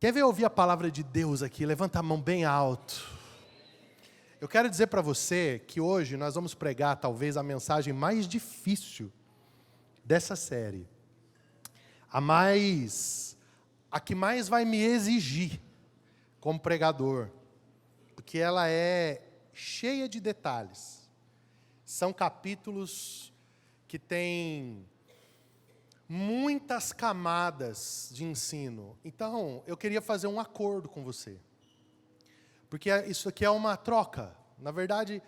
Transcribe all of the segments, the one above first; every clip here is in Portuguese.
Quer ver ouvir a palavra de Deus aqui? Levanta a mão bem alto. Eu quero dizer para você que hoje nós vamos pregar talvez a mensagem mais difícil dessa série. A que mais vai me exigir como pregador. Porque ela é cheia de detalhes. São capítulos que têm muitas camadas de ensino. Então, eu queria fazer um acordo com você. Porque isso aqui é uma troca. Na verdade,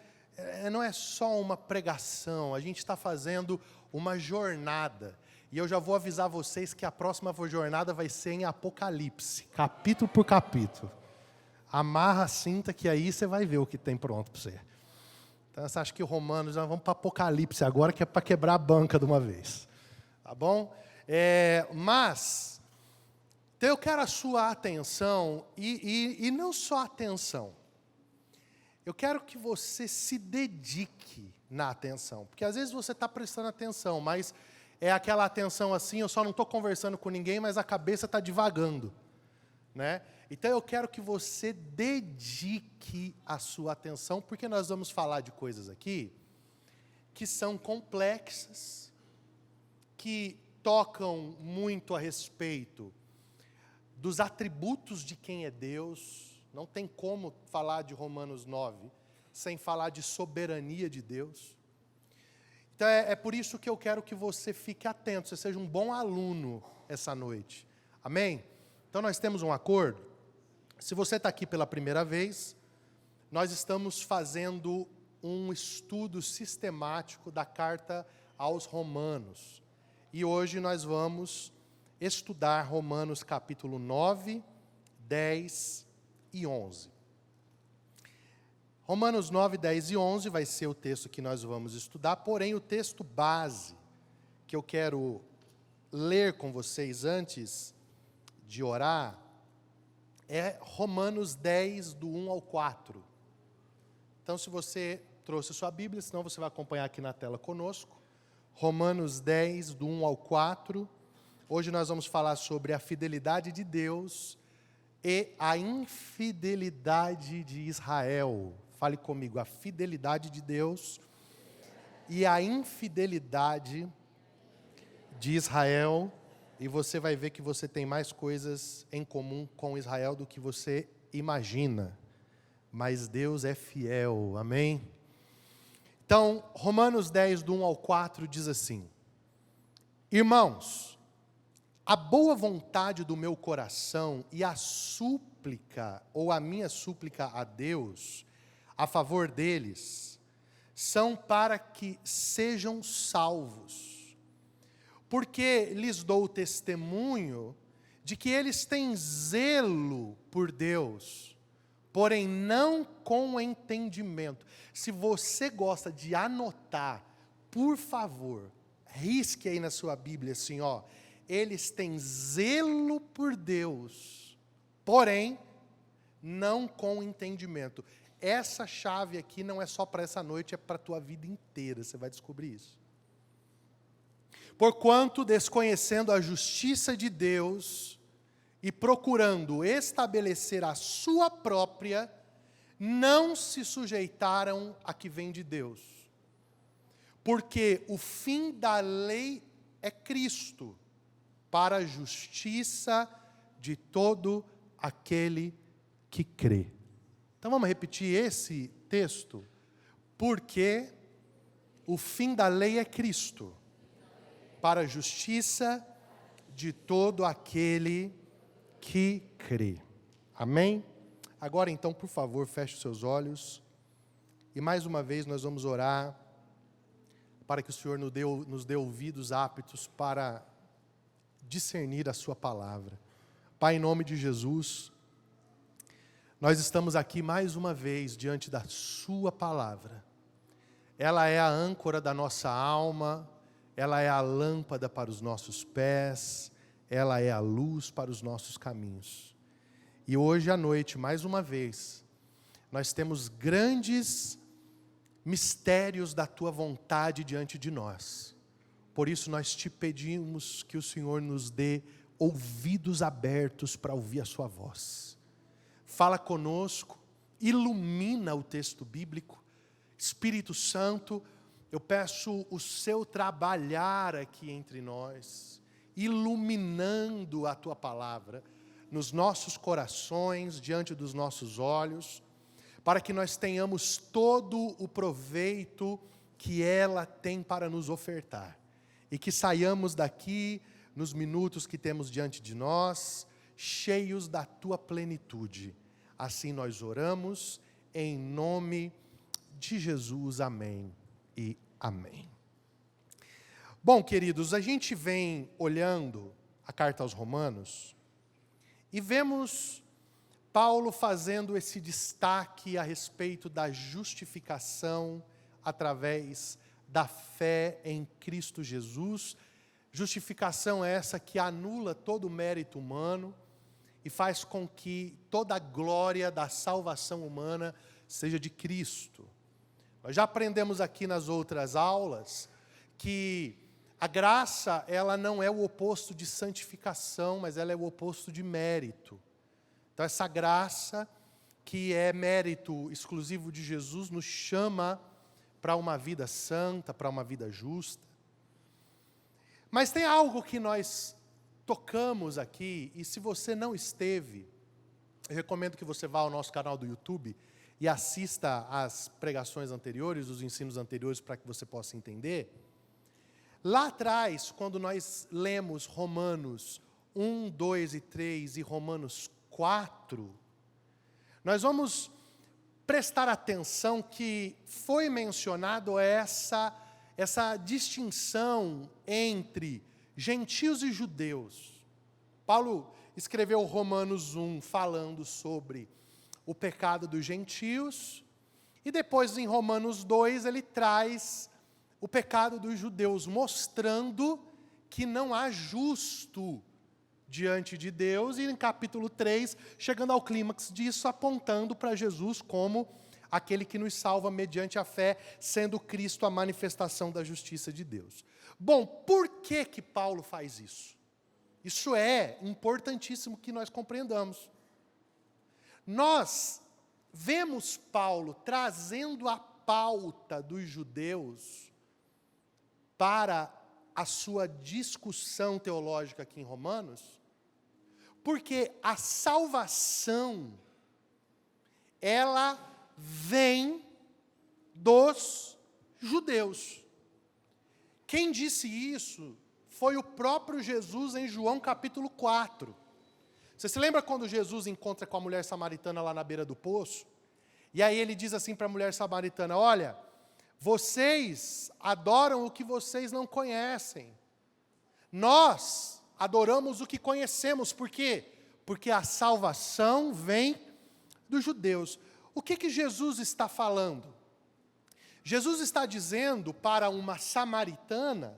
não é só uma pregação. A gente está fazendo uma jornada. E eu já vou avisar vocês que a próxima jornada vai ser em Apocalipse. Capítulo por capítulo. Amarra a cinta que aí você vai ver o que tem pronto para você. Então, você acha que Romanos, nós vamos para Apocalipse agora, que é para quebrar a banca de uma vez. Tá bom? Então eu quero a sua atenção, e não só atenção. Eu quero que você se dedique na atenção. Porque às vezes você está prestando atenção, mas é aquela atenção assim, eu só não estou conversando com ninguém, mas a cabeça está divagando. Né? Então eu quero que você dedique a sua atenção, porque nós vamos falar de coisas aqui que são complexas, que tocam muito a respeito dos atributos de quem é Deus. Não tem como falar de Romanos 9 sem falar de soberania de Deus. Então é por isso que eu quero que você fique atento, você seja um bom aluno essa noite. Amém? Então nós temos um acordo. Se você está aqui pela primeira vez, nós estamos fazendo um estudo sistemático da carta aos Romanos. E hoje nós vamos estudar Romanos capítulo 9, 10 e 11. Romanos 9, 10 e 11 vai ser o texto que nós vamos estudar, porém o texto base que eu quero ler com vocês antes de orar é Romanos 10, do 1 ao 4. Então, se você trouxe a sua Bíblia, senão você vai acompanhar aqui na tela conosco. Romanos 10, do 1 ao 4. Hoje nós vamos falar sobre a fidelidade de Deus e a infidelidade de Israel. Fale comigo, a fidelidade de Deus e a infidelidade de Israel. E você vai ver que você tem mais coisas em comum com Israel do que você imagina. Mas Deus é fiel, amém? Então, Romanos 10, do 1 ao 4, diz assim: Irmãos, a boa vontade do meu coração e a súplica, ou a minha súplica a Deus, a favor deles, são para que sejam salvos. Porque lhes dou testemunho de que eles têm zelo por Deus, porém não com entendimento. Se você gosta de anotar, por favor, risque aí na sua Bíblia assim, ó. Eles têm zelo por Deus, porém não com entendimento. Essa chave aqui não é só para essa noite, é para a tua vida inteira, você vai descobrir isso. Porquanto, desconhecendo a justiça de Deus e procurando estabelecer a sua própria, não se sujeitaram a que vem de Deus. Porque o fim da lei é Cristo, para a justiça de todo aquele que crê. Então vamos repetir esse texto? Porque o fim da lei é Cristo, para a justiça de todo aquele que crê. Amém? Agora então, por favor, feche os seus olhos. E mais uma vez nós vamos orar para que o Senhor nos dê ouvidos aptos para discernir a sua palavra. Pai, em nome de Jesus, nós estamos aqui mais uma vez diante da sua palavra. Ela é a âncora da nossa alma, ela é a lâmpada para os nossos pés, ela é a luz para os nossos caminhos. E hoje à noite, mais uma vez, nós temos grandes mistérios da tua vontade diante de nós. Por isso nós te pedimos que o Senhor nos dê ouvidos abertos para ouvir a sua voz. Fala conosco, ilumina o texto bíblico. Espírito Santo, eu peço o seu trabalhar aqui entre nós, iluminando a tua palavra nos nossos corações, diante dos nossos olhos, para que nós tenhamos todo o proveito que ela tem para nos ofertar. E que saiamos daqui, nos minutos que temos diante de nós, cheios da tua plenitude. Assim nós oramos, em nome de Jesus. Amém e amém. Bom, queridos, a gente vem olhando a carta aos Romanos e vemos Paulo fazendo esse destaque a respeito da justificação através da fé em Cristo Jesus. Justificação essa que anula todo o mérito humano e faz com que toda a glória da salvação humana seja de Cristo. Nós já aprendemos aqui nas outras aulas que a graça, ela não é o oposto de santificação, mas ela é o oposto de mérito. Então essa graça, que é mérito exclusivo de Jesus, nos chama para uma vida santa, para uma vida justa. Mas tem algo que nós tocamos aqui, e se você não esteve, eu recomendo que você vá ao nosso canal do YouTube e assista às pregações anteriores, os ensinos anteriores, para que você possa entender. Lá atrás, quando nós lemos Romanos 1, 2 e 3 e Romanos 4, nós vamos prestar atenção que foi mencionado essa distinção entre gentios e judeus. Paulo escreveu Romanos 1 falando sobre o pecado dos gentios, e depois em Romanos 2 ele traz o pecado dos judeus, mostrando que não há justo diante de Deus, e em capítulo 3, chegando ao clímax disso, apontando para Jesus como aquele que nos salva mediante a fé, sendo Cristo a manifestação da justiça de Deus. Bom, por que que Paulo faz isso? Isso é importantíssimo que nós compreendamos. Nós vemos Paulo trazendo a pauta dos judeus para a sua discussão teológica aqui em Romanos, porque a salvação, ela vem dos judeus. Quem disse isso foi o próprio Jesus em João capítulo 4. Você se lembra quando Jesus encontra com a mulher samaritana lá na beira do poço? E aí ele diz assim para a mulher samaritana: olha, vocês adoram o que vocês não conhecem. Nós adoramos o que conhecemos. Por quê? Porque a salvação vem dos judeus. O que Jesus está falando? Jesus está dizendo para uma samaritana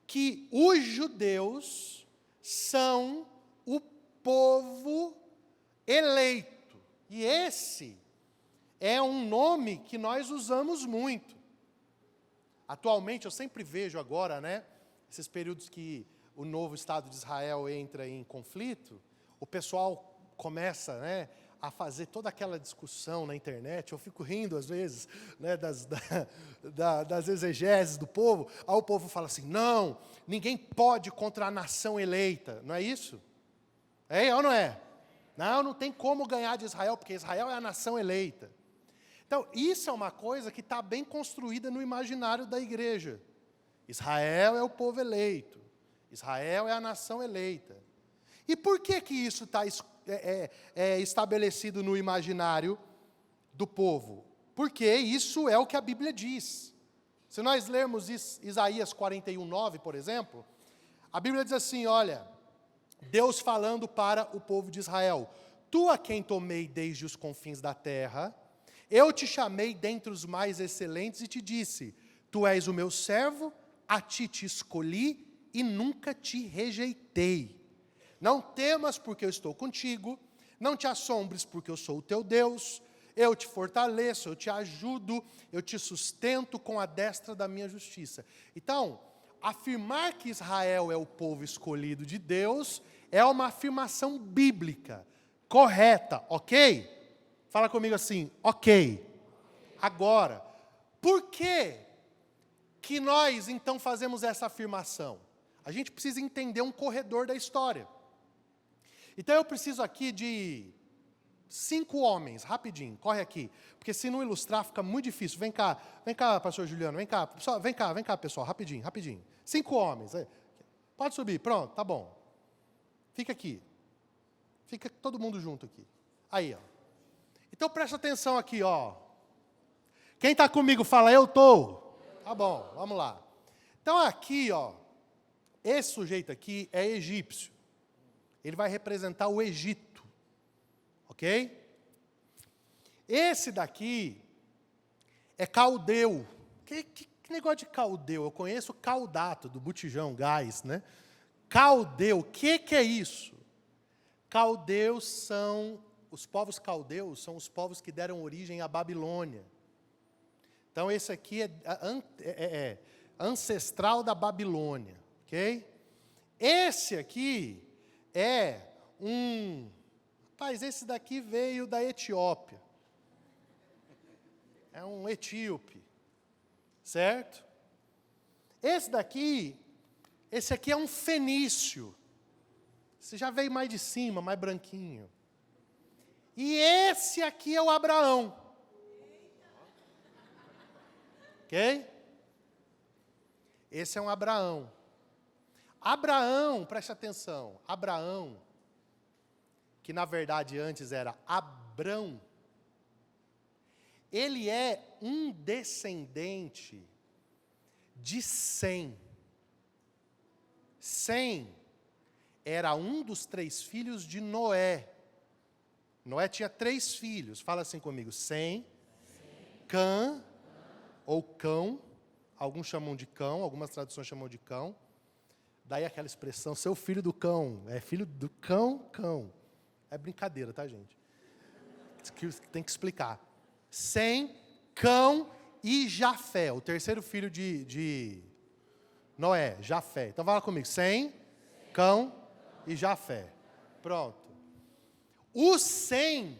que os judeus são o povo eleito. E esse é um nome que nós usamos muito. Atualmente, eu sempre vejo agora, esses períodos que o novo Estado de Israel entra em conflito, o pessoal começa, a fazer toda aquela discussão na internet. Eu fico rindo, às vezes, das exegeses do povo. Aí o povo fala assim: não, ninguém pode contra a nação eleita. Não é isso? É ou não é? Não tem como ganhar de Israel, porque Israel é a nação eleita. Então, isso é uma coisa que está bem construída no imaginário da igreja. Israel é o povo eleito. Israel é a nação eleita. E por que isso está estabelecido no imaginário do povo? Porque isso é o que a Bíblia diz. Se nós lermos Isaías 41:9, por exemplo, a Bíblia diz assim: olha, Deus falando para o povo de Israel: tu a quem tomei desde os confins da terra, eu te chamei dentre os mais excelentes e te disse: tu és o meu servo, a ti te escolhi e nunca te rejeitei. Não temas, porque eu estou contigo, não te assombres, porque eu sou o teu Deus, eu te fortaleço, eu te ajudo, eu te sustento com a destra da minha justiça. Então, afirmar que Israel é o povo escolhido de Deus é uma afirmação bíblica, correta, ok? Fala comigo assim, ok. Agora, por que nós então fazemos essa afirmação? A gente precisa entender um corredor da história. Então eu preciso aqui de 5 homens, rapidinho, corre aqui. Porque se não ilustrar fica muito difícil. Vem cá, pastor Juliano, vem cá, pessoal, rapidinho. 5 homens. Pode subir, pronto, tá bom. Fica aqui. Fica todo mundo junto aqui. Aí, ó. Então presta atenção aqui, ó. Quem está comigo fala, eu estou. Tá bom, vamos lá. Então aqui, ó, esse sujeito aqui é egípcio. Ele vai representar o Egito. Ok? Esse daqui é caldeu. Que negócio de caldeu? Eu conheço caldato, do botijão, gás, né? Caldeu, o que é isso? Caldeus são, os povos caldeus são os povos que deram origem à Babilônia. Então esse aqui é ancestral da Babilônia, ok? Esse aqui é rapaz, esse daqui veio da Etiópia. É um etíope, certo? Esse aqui é um fenício. Esse já veio mais de cima, mais branquinho. E esse aqui é o Abraão. Ok? Esse é um Abraão. Abraão, preste atenção, Abraão, que na verdade antes era Abrão, ele é um descendente de Sem. Sem era um dos 3 filhos de Noé. Noé tinha 3 filhos, fala assim comigo, Sem, Cã, ou Cão, alguns chamam de cão, algumas traduções chamam de cão. Daí aquela expressão, seu filho do cão, é filho do cão. É brincadeira, tá, gente? Tem que explicar. Sem, Cão e Jafé, o terceiro filho de Noé, Jafé. Então fala comigo, Sem, Cão e Jafé. Pronto. O Sem,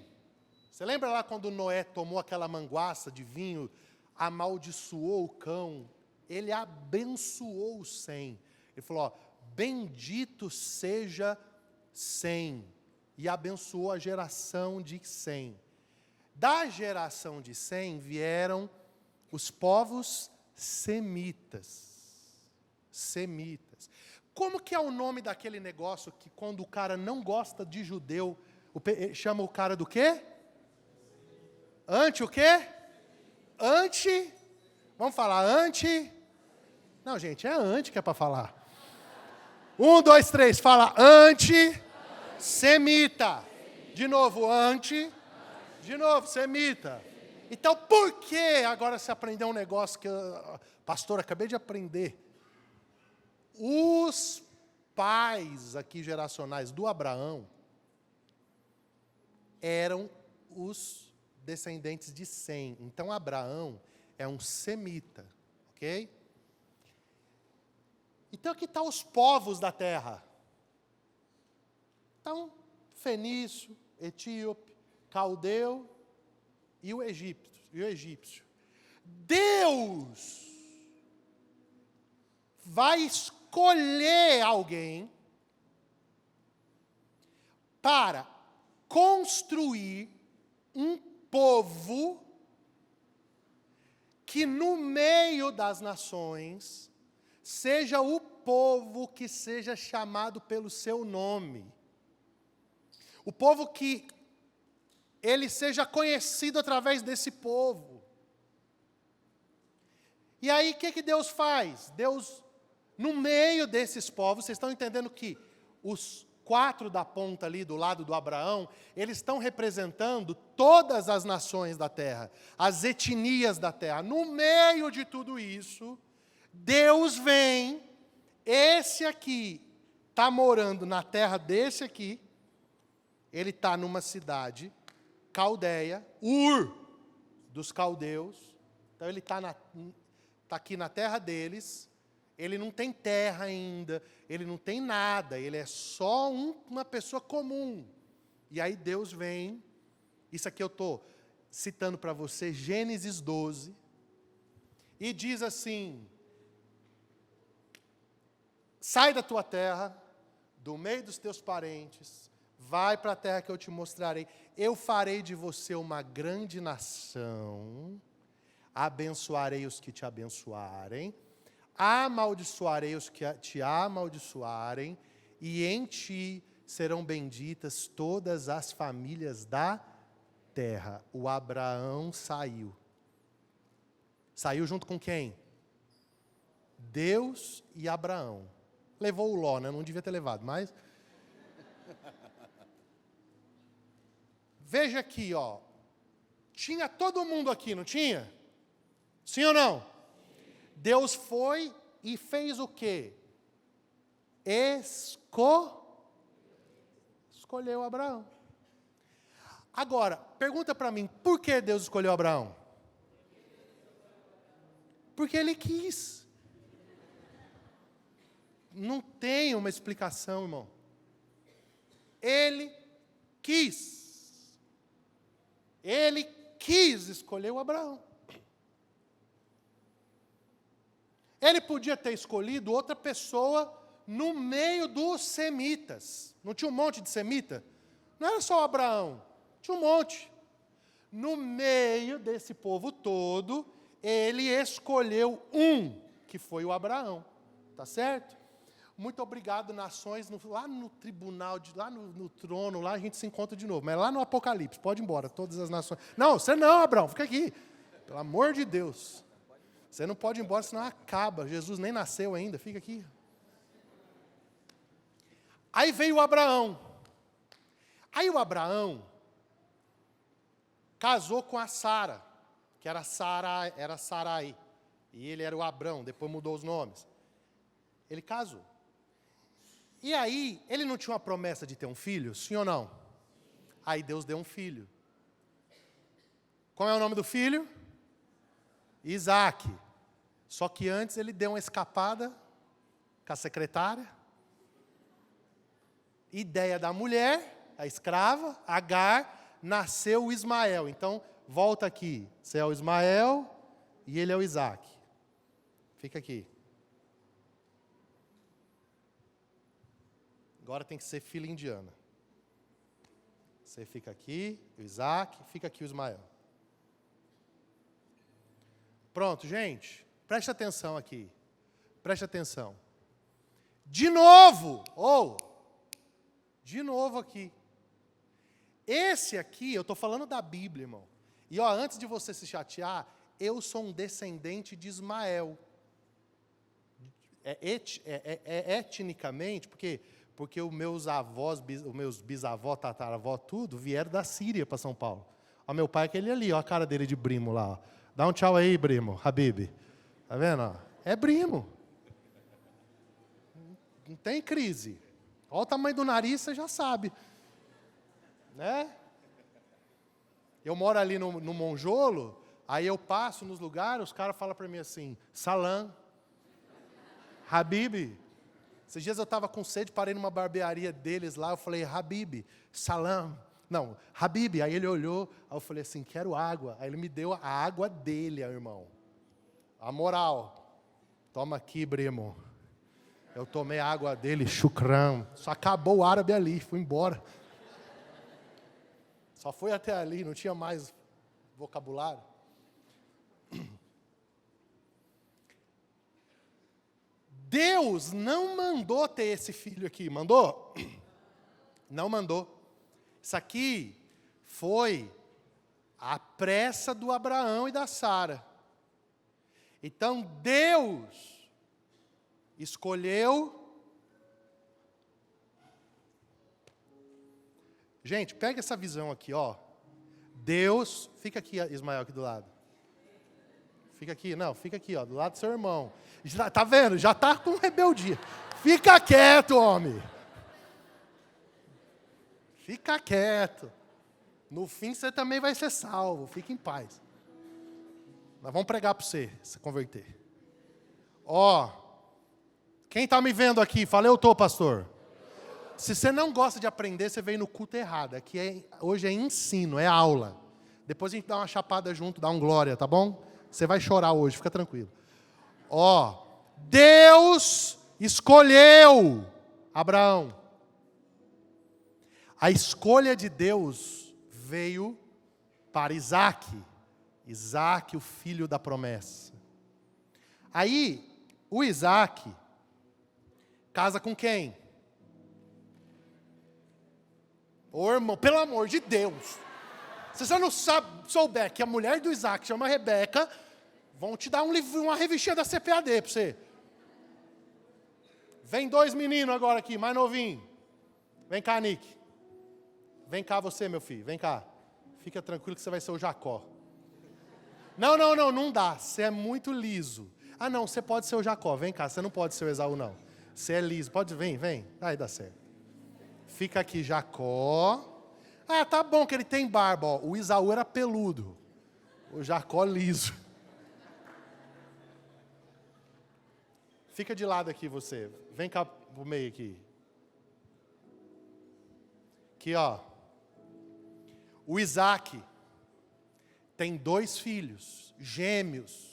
você lembra lá quando Noé tomou aquela manguaça de vinho, amaldiçoou o cão, ele abençoou o Sem. Ele falou, ó, bendito seja Sem, e abençoou a geração de Sem. Da geração de Sem vieram os povos semitas. Semitas. Como que é o nome daquele negócio que quando o cara não gosta de judeu, chama o cara do quê? O quê? Vamos falar Não, gente, é que é para falar. 1, 2, 3, fala semita. De novo, de novo, semita. Então, por que agora se aprendeu um negócio que pastor, acabei de aprender? Os pais aqui geracionais do Abraão eram os descendentes de Sem. Então, Abraão é um semita, ok? Então, aqui estão os povos da terra. Então, fenício, etíope, caldeu e o egípcio. Deus vai escolher alguém para construir um povo que no meio das nações seja o povo que seja chamado pelo seu nome. O povo que ele seja conhecido através desse povo. E aí, o que Deus faz? Deus, no meio desses povos, vocês estão entendendo que os 4 da ponta ali, do lado do Abraão, eles estão representando todas as nações da terra, as etnias da terra. No meio de tudo isso, Deus vem, esse aqui está morando na terra desse aqui, ele está numa cidade caldeia, Ur, dos caldeus, então ele está aqui na terra deles, ele não tem terra ainda, ele não tem nada, ele é só uma pessoa comum. E aí Deus vem, isso aqui eu estou citando para você, Gênesis 12, e diz assim: sai da tua terra, do meio dos teus parentes, vai para a terra que eu te mostrarei, eu farei de você uma grande nação, abençoarei os que te abençoarem, amaldiçoarei os que te amaldiçoarem, e em ti serão benditas todas as famílias da terra. O Abraão saiu. Saiu junto com quem? Deus e Abraão. Levou o Ló, né? Não devia ter levado, mas... Veja aqui, ó. Tinha todo mundo aqui, não tinha? Sim ou não? Deus foi e fez o quê? Escolheu Abraão. Agora, pergunta para mim, por que Deus escolheu Abraão? Porque Ele quis. Não tem uma explicação, irmão. Ele quis. Ele quis escolher o Abraão. Ele podia ter escolhido outra pessoa no meio dos semitas. Não tinha um monte de semita? Não era só Abraão, tinha um monte. No meio desse povo todo, ele escolheu um, que foi o Abraão. Tá certo? Muito obrigado, nações. Lá no tribunal, lá no trono, lá a gente se encontra de novo. Mas lá no Apocalipse, pode ir embora, todas as nações. Não, você não, Abraão, fica aqui. Pelo amor de Deus. Você não pode ir embora, senão acaba. Jesus nem nasceu ainda, fica aqui. Aí veio o Abraão. Aí o Abraão casou com a Sara, que era Sarai. E ele era o Abrão, depois mudou os nomes. Ele casou. E aí, ele não tinha uma promessa de ter um filho? Sim ou não? Aí Deus deu um filho. Qual é o nome do filho? Isaac. Só que antes ele deu uma escapada com a secretária. Ideia da mulher, a escrava, Agar, nasceu o Ismael. Então, volta aqui. Você é o Ismael e ele é o Isaac. Fica aqui. Agora tem que ser filha indiana. Você fica aqui, o Isaac, fica aqui o Ismael. Pronto, gente. Preste atenção aqui. Preste atenção. De novo, de novo aqui. Esse aqui, eu estou falando da Bíblia, irmão. E ó, antes de você se chatear, eu sou um descendente de Ismael. Etnicamente, porque os meus avós, os meus bisavós, tataravó, tudo, vieram da Síria para São Paulo. Ó, meu pai é aquele ali, ó a cara dele de primo lá. Ó. Dá um tchau aí, primo, Habib. Tá vendo? Ó? É primo. Não tem crise. Olha o tamanho do nariz, você já sabe. Né? Eu moro ali no Monjolo, aí eu passo nos lugares, os caras falam para mim assim, Salam, Habib. Esses dias eu estava com sede, parei numa barbearia deles lá, eu falei, Habib, Salam. Não, Habib. Aí ele olhou, aí eu falei assim, quero água. Aí ele me deu a água dele, irmão. A moral. Toma aqui, primo. Eu tomei a água dele, shukran. Só acabou o árabe ali, fui embora. Só foi até ali, não tinha mais vocabulário. Deus não mandou ter esse filho aqui, mandou? Não mandou. Isso aqui foi a pressa do Abraão e da Sara. Então Deus escolheu. Gente, pega essa visão aqui, ó. Deus, fica aqui, Ismael, aqui do lado. Fica aqui, não, fica aqui, ó, do lado do seu irmão. Já, tá vendo? Já tá com rebeldia. Fica quieto, homem. Fica quieto. No fim você também vai ser salvo. Fique em paz. Nós vamos pregar para você, se converter. Ó, Quem está me vendo aqui? Fala, eu estou, pastor. Se você não gosta de aprender, você veio no culto errado. Aqui hoje é ensino, é aula. Depois a gente dá uma chapada junto, dá um glória, tá bom? Você vai chorar hoje, fica tranquilo. Ó, Deus escolheu Abraão. A escolha de Deus veio para Isaac. Isaac, o filho da promessa. Aí, o Isaac casa com quem? Ô irmão, pelo amor de Deus. Se você não souber que a mulher do Isaac chama Rebeca, vão te dar um livro, uma revistinha da CPAD para você. Vem 2 meninos agora aqui, mais novinho. Vem cá, Nick. Vem cá você, meu filho, vem cá. Fica tranquilo que você vai ser o Jacó. Não dá. Você é muito liso. Ah, não, você pode ser o Jacó. Vem cá, você não pode ser o Esaú, não. Você é liso. Pode, vem. Aí dá certo. Fica aqui, Jacó. Ah, tá bom que ele tem barba. Ó. O Esaú era peludo. O Jacó liso. Fica de lado aqui você. Vem cá pro meio aqui. Aqui, ó. O Isaac tem 2 filhos, gêmeos.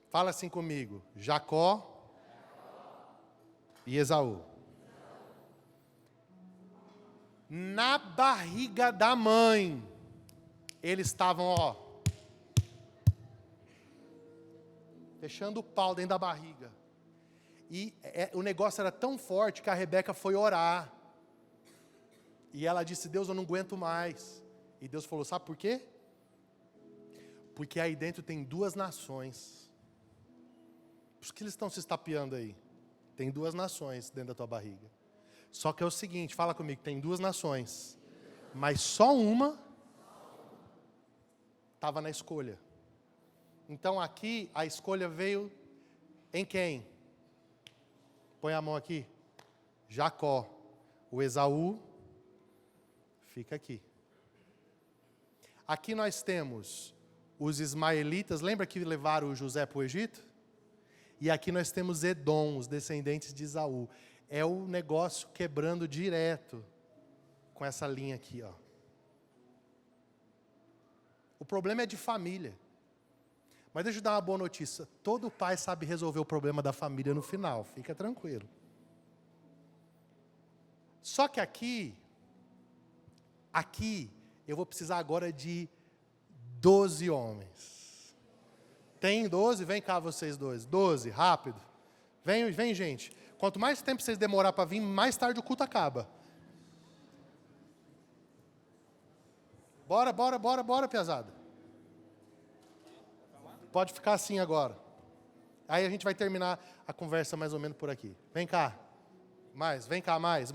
Fala assim comigo. Jacó e Esaú. Na barriga da mãe, eles estavam, ó, fechando o pau dentro da barriga. E o negócio era tão forte que a Rebeca foi orar. E ela disse, Deus, eu não aguento mais. E Deus falou, sabe por quê? Porque aí dentro tem 2 nações. Por que eles estão se estapeando aí? Tem 2 nações dentro da tua barriga. Só que é o seguinte, fala comigo, tem 2 nações. Mas só uma estava na escolha. Então aqui a escolha veio em quem? Põe a mão aqui. Jacó. O Esaú fica aqui. Aqui nós temos os ismaelitas, lembra que levaram o José para o Egito? E aqui nós temos Edom, os descendentes de Esaú. É o negócio quebrando direto com essa linha aqui, ó. O problema é de família. Mas deixa eu dar uma boa notícia. Todo pai sabe resolver o problema da família no final. Fica tranquilo. Só que aqui eu vou precisar agora de 12 homens. Tem 12? Vem cá vocês 12, rápido. Vem gente. Quanto mais tempo vocês demorar para vir, mais tarde o culto acaba. Bora, pesada. Pode ficar assim agora. Aí a gente vai terminar a conversa mais ou menos por aqui. Vem cá. Vem cá, mais.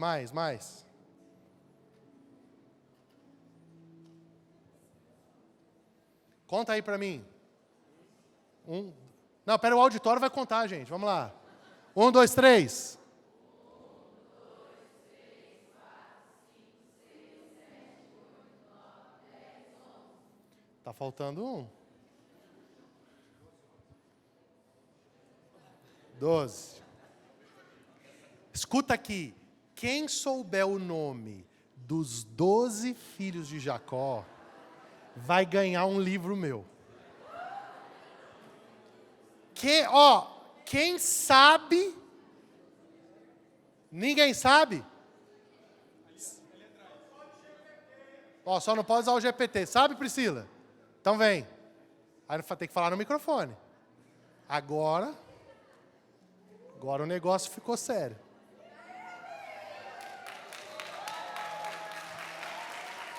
Conta aí para mim. Não, pera, o auditório vai contar, gente. Vamos lá. 1, 2, 3. 1, 2, 3, 4, 5, 6, 7, 8, 9, 10, 11. Tá faltando um. 12. Escuta aqui. Quem souber o nome dos 12 filhos de Jacó, vai ganhar um livro meu. Quem sabe? Ninguém sabe? Só não pode usar o GPT. Sabe, Priscila? Então vem. Aí tem que falar no microfone. Agora o negócio ficou sério.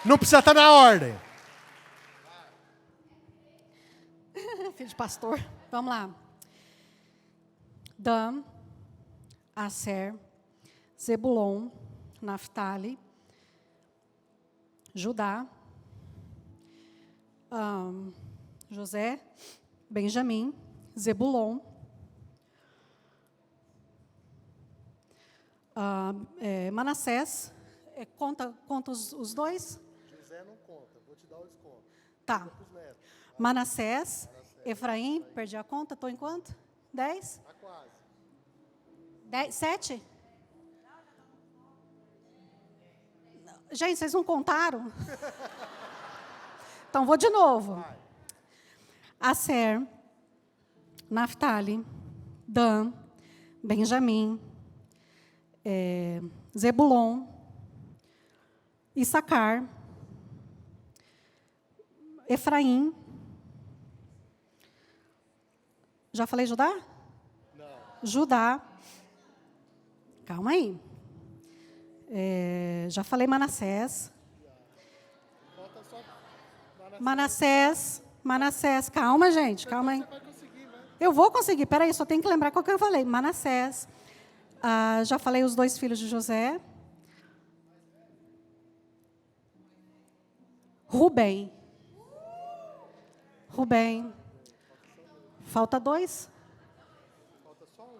Não precisa estar na ordem. Filho de pastor. Vamos lá. Dan, Aser, Zebulon, Naftali, Judá, José, Benjamim, Zebulon, Manassés. Conta os 2? José não conta, vou te dar o desconto. Tá. Manassés, Efraim, perdi a conta, estou em quanto? 10? Tá quase. 7? Gente, vocês não contaram? Então, vou de novo. Aser, Naftali, Dan, Benjamim, Zebulon, Issacar, Efraim. Já falei Judá? Não. Judá. Calma aí. Já falei Manassés. Manassés. Calma, gente. Calma aí. Eu vou conseguir. Peraí, só tenho que lembrar qual que eu falei. Manassés. Já falei os 2 filhos de José. Rubem. Falta 2. Falta só um.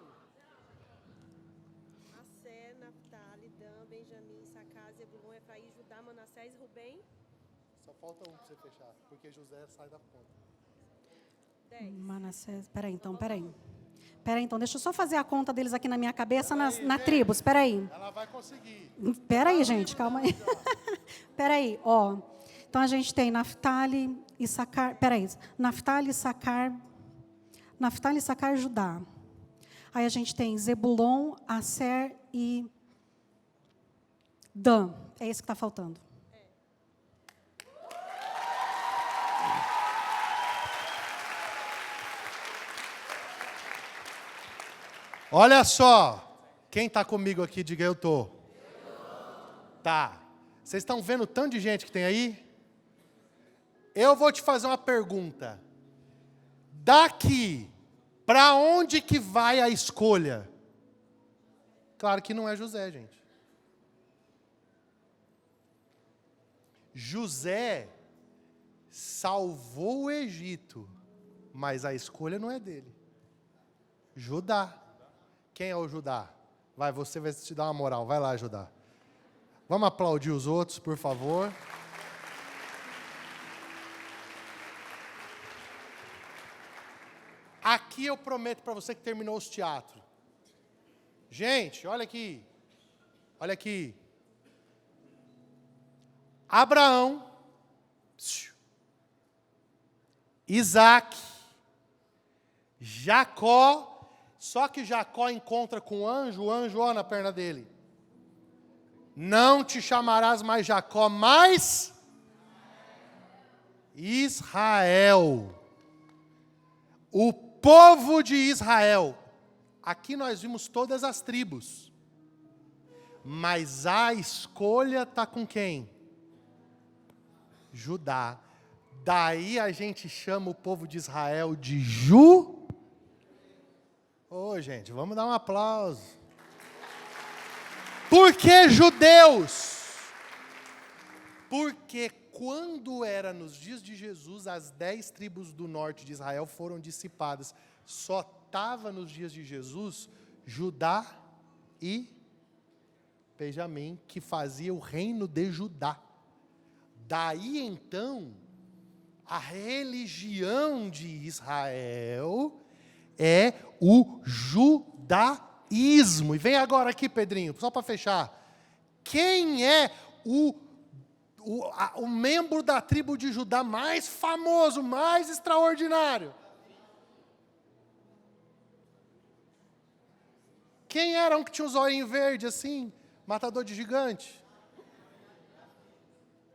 Aser, Naftali, Dan, Benjamim, Issacar, Zebulon, Efraim, Judá, Manassés, Rubem. Só falta um para você fechar, porque José sai da conta. 10. Manassés. Peraí, então, deixa eu só fazer a conta deles aqui na minha cabeça, na tribos. Peraí. Ela vai conseguir. Peraí, gente, calma aí. Peraí, ó. Então, a gente tem Naftali, Issacar... Peraí. Naftali, Issacar, Judá. Aí a gente tem Zebulon, Aser e Dan. É esse que está faltando. Olha só. Quem está comigo aqui, diga eu estou. Tá. Vocês estão vendo o tanto de gente que tem aí? Eu vou te fazer uma pergunta. Daqui, para onde que vai a escolha? Claro que não é José, gente. José salvou o Egito, mas a escolha não é dele. Judá. Quem é o Judá? Vai, você vai te dar uma moral. Vai lá, Judá. Vamos aplaudir os outros, por favor. Aqui eu prometo para você que terminou os teatros. Gente, olha aqui. Olha aqui. Abraão, Isaac, Jacó. Só que Jacó encontra com o anjo ó na perna dele. Não te chamarás mais Jacó, mas Israel. O povo de Israel. Aqui nós vimos todas as tribos. Mas a escolha está com quem? Judá. Daí a gente chama o povo de Israel de Ô, gente, vamos dar um aplauso. Por que judeus? Porque quando era nos dias de Jesus, as 10 tribos do norte de Israel foram dissipadas. Só estava nos dias de Jesus Judá e Benjamim, que fazia o reino de Judá. Daí então, a religião de Israel é o judaísmo. E vem agora aqui, Pedrinho, só para fechar. Quem é o membro da tribo de Judá mais famoso, mais extraordinário? Quem era um que tinha os olhinhos verdes assim, matador de gigante?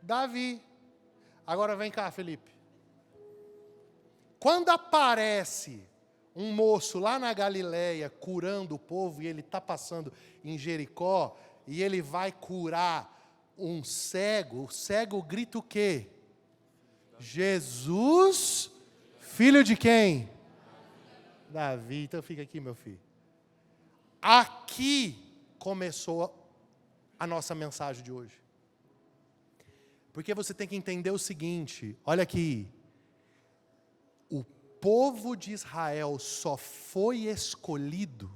Davi. Agora vem cá, Felipe. Quando aparece um moço lá na Galileia curando o povo, e ele está passando em Jericó, e ele vai curar um cego, o cego grita o quê? Jesus, filho de quem? Davi. Então fica aqui, meu filho. Aqui começou a nossa mensagem de hoje. Porque você tem que entender o seguinte, olha aqui. O povo de Israel só foi escolhido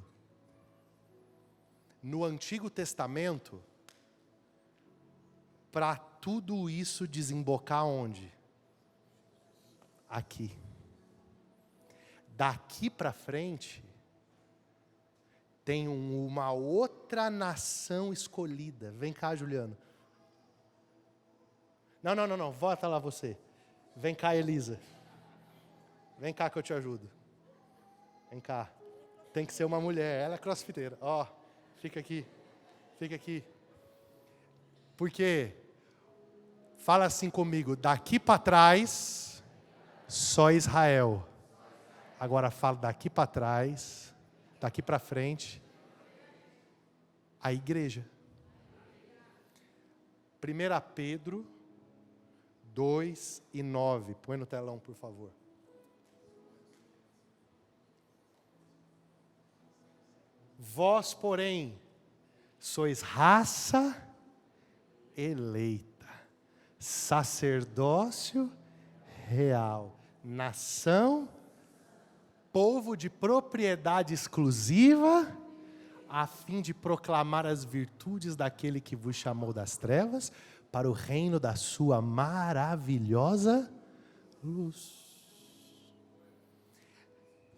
no Antigo Testamento para tudo isso desembocar onde? Aqui. Daqui para frente, tem uma outra nação escolhida. Vem cá, Juliano. Não. Volta lá você. Vem cá, Elisa. Vem cá que eu te ajudo. Vem cá. Tem que ser uma mulher. Ela é crossfiteira. Ó, fica aqui. Fica aqui. Porque, fala assim comigo, daqui para trás, só Israel. Agora fala daqui para trás, daqui para frente, a igreja. 1 Pedro 2:9. Põe no telão, por favor. Vós, porém, sois raça eleita, sacerdócio real, nação, povo de propriedade exclusiva, a fim de proclamar as virtudes daquele que vos chamou das trevas para o reino da sua maravilhosa luz.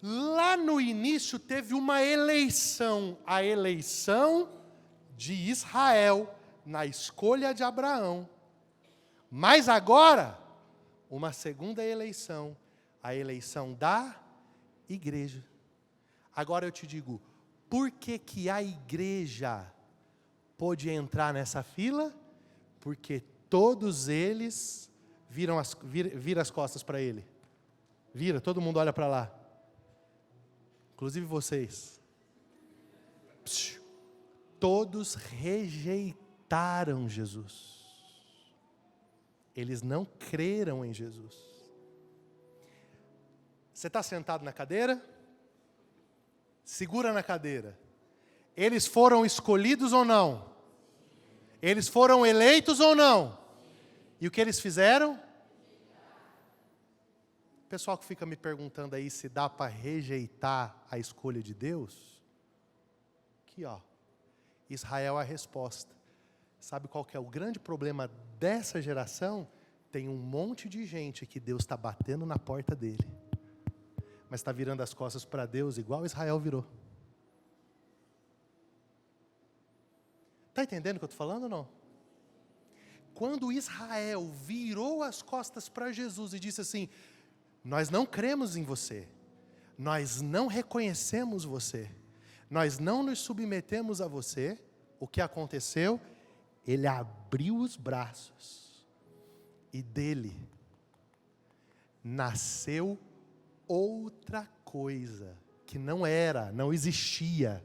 Lá no início teve uma eleição, a eleição de Israel na escolha de Abraão. Mas agora, uma segunda eleição, a eleição da igreja. Agora eu te digo, por que a igreja pôde entrar nessa fila? Porque todos eles viram as costas para ele. Vira, todo mundo olha para lá. Inclusive vocês. Todos rejeitaram Jesus. Eles não creram em Jesus. Você está sentado na cadeira? Segura na cadeira. Eles foram escolhidos ou não? Eles foram eleitos ou não? E o que eles fizeram? O pessoal que fica me perguntando aí se dá para rejeitar a escolha de Deus. Aqui, ó. Israel é a resposta. Sabe qual que é o grande problema dessa geração? Tem um monte de gente que Deus está batendo na porta dele. Mas está virando as costas para Deus igual Israel virou. Está entendendo o que eu estou falando ou não? Quando Israel virou as costas para Jesus e disse assim, nós não cremos em você, nós não reconhecemos você, nós não nos submetemos a você, o que aconteceu? Ele abriu os braços e dele nasceu outra coisa que não existia,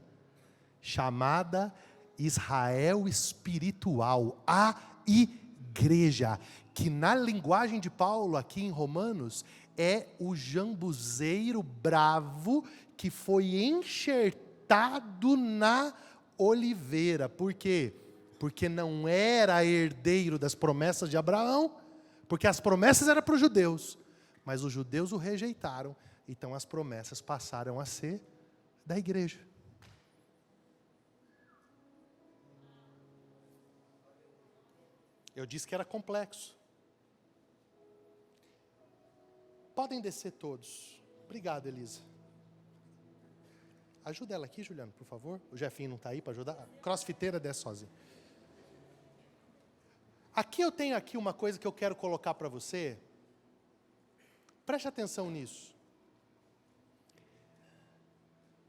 chamada Israel espiritual, a igreja, que na linguagem de Paulo aqui em Romanos é o jambuzeiro bravo que foi enxertado na oliveira. Por quê? Porque não era herdeiro das promessas de Abraão, porque as promessas eram para os judeus, mas os judeus o rejeitaram, então as promessas passaram a ser da igreja. Eu disse que era complexo. Podem descer todos. Obrigado, Elisa. Ajuda ela aqui, Juliano, por favor. O Jefinho não está aí para ajudar. Crossfiteira desce sozinho. Aqui eu tenho uma coisa que eu quero colocar para você. Preste atenção nisso.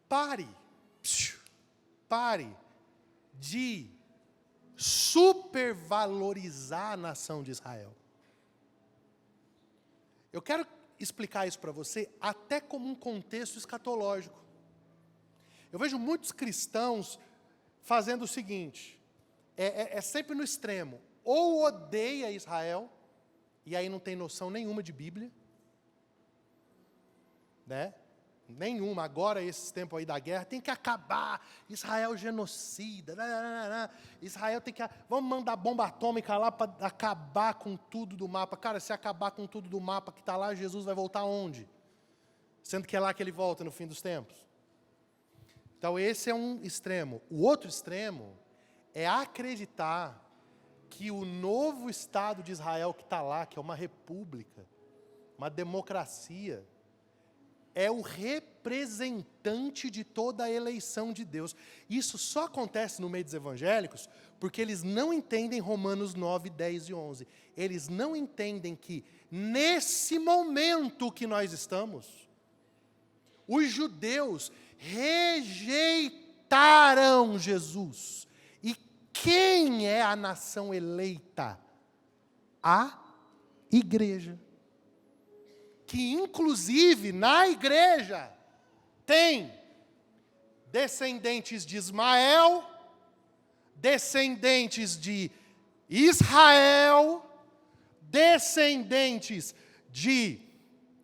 Pare de supervalorizar a nação de Israel. Eu quero explicar isso para você até como um contexto escatológico. Eu vejo muitos cristãos fazendo o seguinte, é sempre no extremo, ou odeia Israel, e aí não tem noção nenhuma de Bíblia, né? Nenhuma, agora esse tempo aí da guerra, tem que acabar, Israel genocida, Israel tem que, vamos mandar bomba atômica lá para acabar com tudo do mapa. Cara, se acabar com tudo do mapa que está lá, Jesus vai voltar onde? Sendo que é lá que ele volta no fim dos tempos. Então esse é um extremo. O outro extremo é acreditar que o novo Estado de Israel que está lá, que é uma república, uma democracia, é o representante de toda a eleição de Deus. Isso só acontece no meio dos evangélicos porque eles não entendem Romanos 9, 10 e 11. Eles não entendem que, nesse momento que nós estamos, os judeus rejeitaram Jesus. E quem é a nação eleita? A igreja. Que inclusive na igreja tem descendentes de Ismael, descendentes de Israel, descendentes de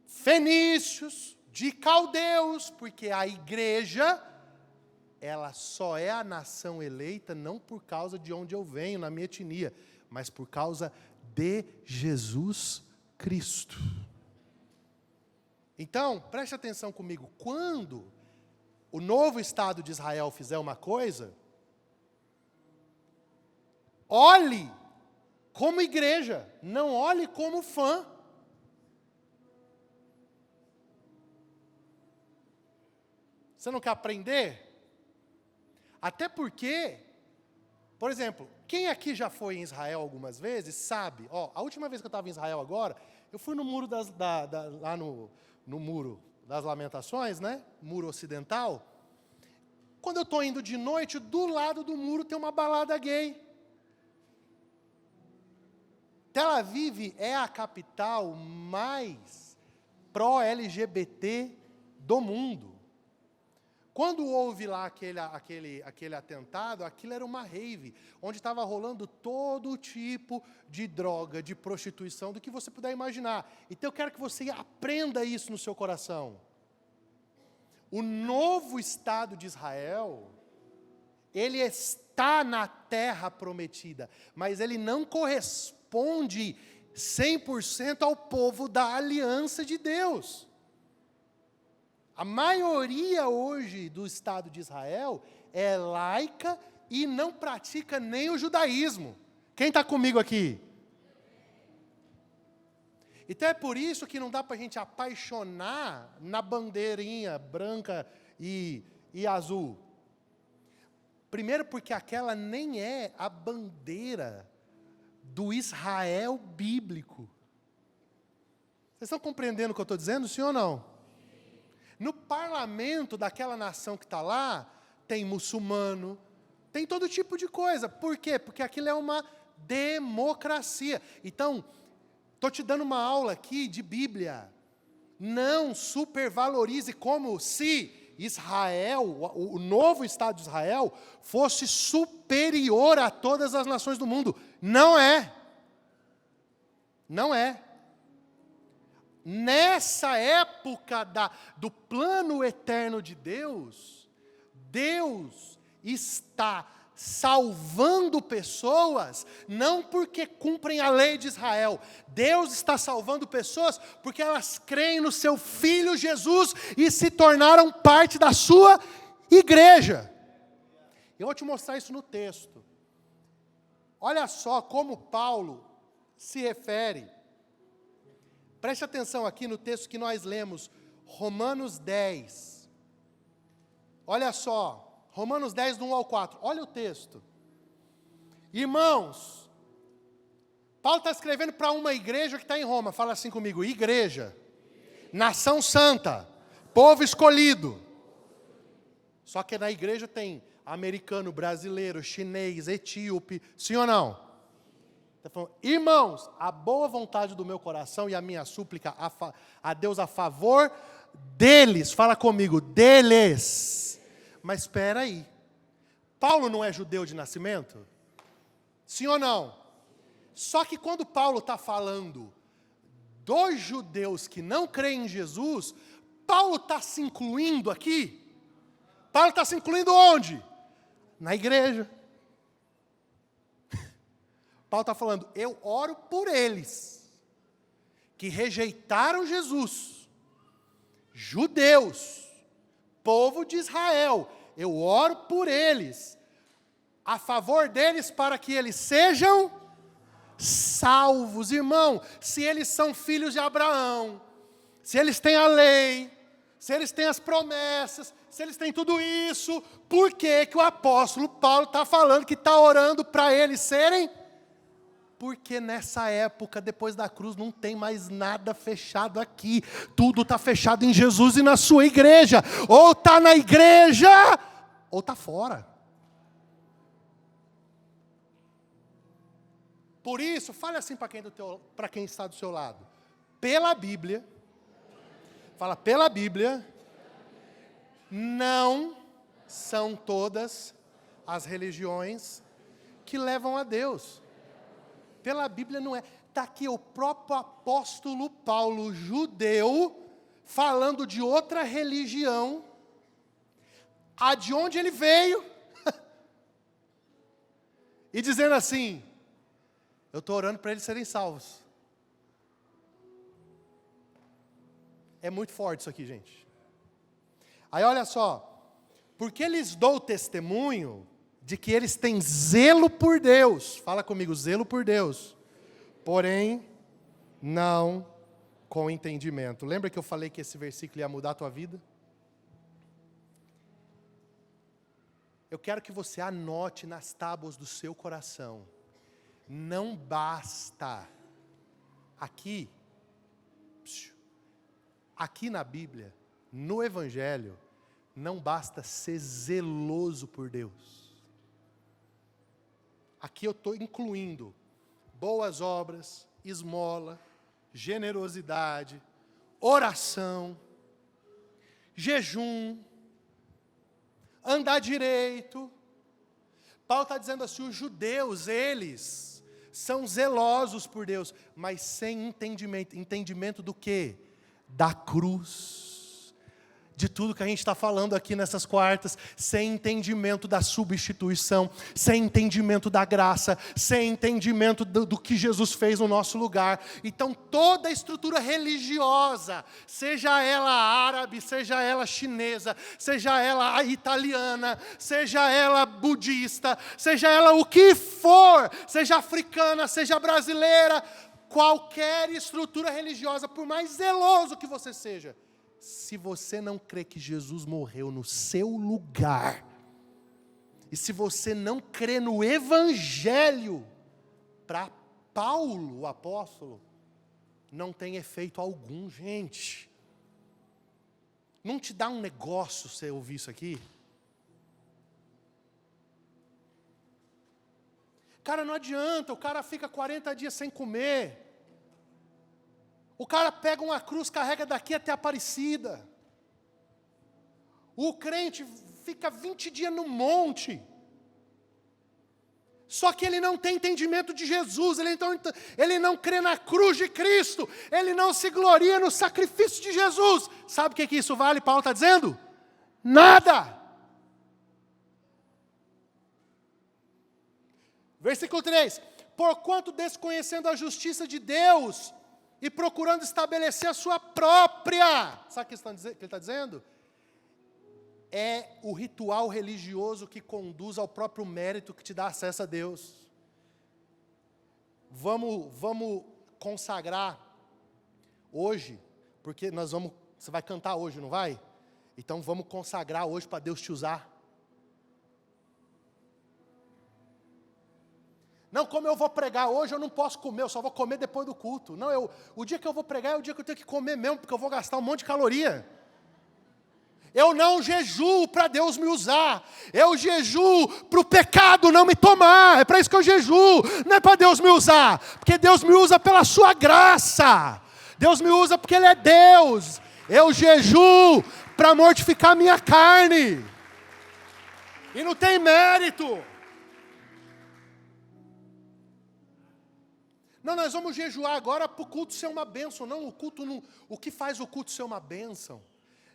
fenícios, de caldeus, porque a igreja, ela só é a nação eleita não por causa de onde eu venho, na minha etnia, mas por causa de Jesus Cristo. Então, preste atenção comigo, quando o novo Estado de Israel fizer uma coisa, olhe como igreja, não olhe como fã. Você não quer aprender? Até porque, por exemplo, quem aqui já foi em Israel algumas vezes, sabe, a última vez que eu estava em Israel agora, eu fui no muro lá no Muro das Lamentações, né? Muro ocidental. Quando eu estou indo de noite, do lado do muro tem uma balada gay. Tel Aviv é a capital mais pró-LGBT do mundo. Quando houve lá aquele atentado, aquilo era uma rave, onde estava rolando todo tipo de droga, de prostituição, do que você puder imaginar. Então eu quero que você aprenda isso no seu coração. O novo Estado de Israel, ele está na terra prometida, mas ele não corresponde 100% ao povo da aliança de Deus. A maioria hoje do Estado de Israel é laica e não pratica nem o judaísmo. Quem está comigo aqui? Então é por isso que não dá para a gente apaixonar na bandeirinha branca e azul. Primeiro porque aquela nem é a bandeira do Israel bíblico. Vocês estão compreendendo o que eu estou dizendo, sim ou não? No parlamento daquela nação que está lá, tem muçulmano, tem todo tipo de coisa. Por quê? Porque aquilo é uma democracia. Então, estou te dando uma aula aqui de Bíblia. Não supervalorize como se Israel, o novo Estado de Israel, fosse superior a todas as nações do mundo. Não é. Não é. Nessa época do plano eterno de Deus, Deus está salvando pessoas, não porque cumprem a lei de Israel. Deus está salvando pessoas porque elas creem no seu Filho Jesus e se tornaram parte da sua igreja. Eu vou te mostrar isso no texto. Olha só como Paulo se refere. Preste atenção aqui no texto que nós lemos, Romanos 10. Olha só, Romanos 10, do 1 ao 4. Olha o texto. Irmãos, Paulo está escrevendo para uma igreja que está em Roma. Fala assim comigo, igreja, nação santa, povo escolhido. Só que na igreja tem americano, brasileiro, chinês, etíope, sim ou não? Está falando, irmãos, a boa vontade do meu coração e a minha súplica a Deus a favor deles, fala comigo, deles. Mas espera aí, Paulo não é judeu de nascimento? Sim ou não? Só que quando Paulo está falando dos judeus que não creem em Jesus, Paulo está se incluindo aqui? Paulo está se incluindo onde? Na igreja. Paulo está falando, eu oro por eles, que rejeitaram Jesus, judeus, povo de Israel, eu oro por eles, a favor deles para que eles sejam salvos. Irmão, se eles são filhos de Abraão, se eles têm a lei, se eles têm as promessas, se eles têm tudo isso, por que que o apóstolo Paulo está falando que está orando para eles serem? Porque nessa época, depois da cruz, não tem mais nada fechado aqui. Tudo está fechado em Jesus e na sua igreja. Ou está na igreja, ou está fora. Por isso, fale assim para quem está do seu lado. Pela Bíblia, fala, pela Bíblia, não são todas as religiões que levam a Deus. Pela Bíblia não é. Está aqui o próprio apóstolo Paulo, judeu, falando de outra religião, a de onde ele veio, e dizendo assim, eu estou orando para eles serem salvos. É muito forte isso aqui, gente. Aí olha só, porque lhes dou testemunho de que eles têm zelo por Deus. Fala comigo, zelo por Deus. Porém, não com entendimento. Lembra que eu falei que esse versículo ia mudar a tua vida? Eu quero que você anote nas tábuas do seu coração. Não basta. Aqui na Bíblia, no Evangelho, não basta ser zeloso por Deus. Aqui eu estou incluindo boas obras, esmola, generosidade, oração, jejum, andar direito. Paulo está dizendo assim, os judeus, eles são zelosos por Deus, mas sem entendimento. Entendimento do quê? Da cruz. De tudo que a gente está falando aqui nessas quartas, sem entendimento da substituição, sem entendimento da graça, sem entendimento do que Jesus fez no nosso lugar. Então toda a estrutura religiosa, seja ela árabe, seja ela chinesa, seja ela italiana, seja ela budista, seja ela o que for, seja africana, seja brasileira, qualquer estrutura religiosa, por mais zeloso que você seja, se você não crê que Jesus morreu no seu lugar, e se você não crê no Evangelho, para Paulo, o apóstolo, não tem efeito algum, gente. Não te dá um negócio você ouvir isso aqui? Cara, não adianta, o cara fica 40 dias sem comer. O cara pega uma cruz, carrega daqui até Aparecida. O crente fica 20 dias no monte. Só que ele não tem entendimento de Jesus, ele não crê na cruz de Cristo, ele não se gloria no sacrifício de Jesus. Sabe o que isso vale, Paulo está dizendo? Nada. Versículo 3. Porquanto desconhecendo a justiça de Deus, e procurando estabelecer a sua própria. Sabe o que ele está dizendo? É o ritual religioso que conduz ao próprio mérito que te dá acesso a Deus. Vamos consagrar hoje, porque você vai cantar hoje, não vai? Então vamos consagrar hoje para Deus te usar. Não, como eu vou pregar hoje, eu não posso comer, eu só vou comer depois do culto. Não, o dia que eu vou pregar é o dia que eu tenho que comer mesmo, porque eu vou gastar um monte de caloria. Eu não jejuo para Deus me usar. Eu jejuo para o pecado não me tomar. É para isso que eu jejuo. Não é para Deus me usar. Porque Deus me usa pela sua graça. Deus me usa porque Ele é Deus. Eu jejuo para mortificar a minha carne. E não tem mérito. Não, nós vamos jejuar agora para o culto ser uma bênção. Não, o que faz o culto ser uma bênção?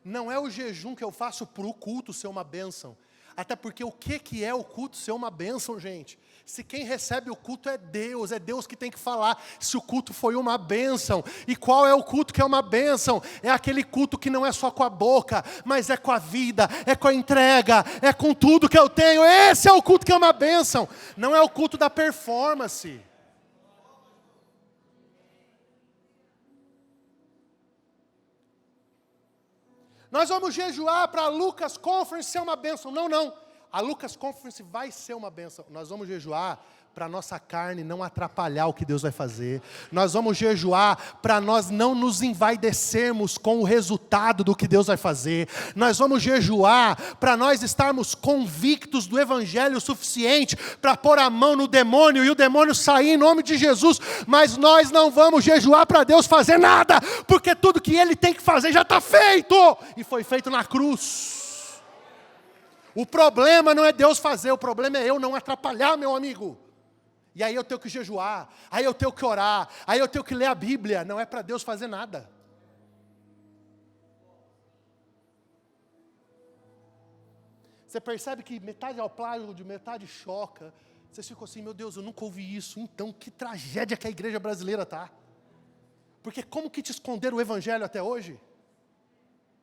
Não é o jejum que eu faço para o culto ser uma bênção. Até porque o que é o culto ser uma bênção, gente? Se quem recebe o culto é Deus que tem que falar se o culto foi uma bênção. E qual é o culto que é uma bênção? É aquele culto que não é só com a boca, mas é com a vida, é com a entrega, é com tudo que eu tenho. Esse é o culto que é uma bênção. Não é o culto da performance. Nós vamos jejuar para a Lucas Conference ser uma bênção. Não, não. A Lucas Conference vai ser uma bênção. Nós vamos jejuar para a nossa carne não atrapalhar o que Deus vai fazer. Nós vamos jejuar para nós não nos envaidecermos com o resultado do que Deus vai fazer. Nós vamos jejuar para nós estarmos convictos do Evangelho o suficiente para pôr a mão no demônio e o demônio sair em nome de Jesus. Mas nós não vamos jejuar para Deus fazer nada, porque tudo que Ele tem que fazer já está feito. E foi feito na cruz. O problema não é Deus fazer, o problema é eu não atrapalhar, meu amigo. E aí eu tenho que jejuar, aí eu tenho que orar, aí eu tenho que ler a Bíblia. Não é para Deus fazer nada. Você percebe que metade é aplaude, metade choca. Vocês ficam assim, meu Deus, eu nunca ouvi isso. Então, que tragédia que a igreja brasileira está. Porque como que te esconderam o Evangelho até hoje?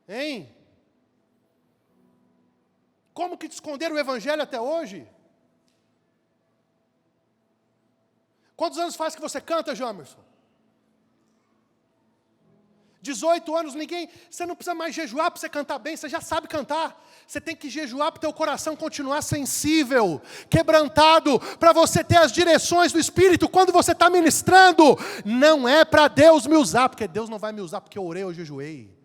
Hein? Como que te esconderam o Evangelho até hoje? Quantos anos faz que você canta, Jamerson? 18 anos, você não precisa mais jejuar para você cantar bem, você já sabe cantar. Você tem que jejuar para o teu coração continuar sensível, quebrantado, para você ter as direções do Espírito. Quando você está ministrando, não é para Deus me usar, porque Deus não vai me usar porque eu orei, eu jejuei.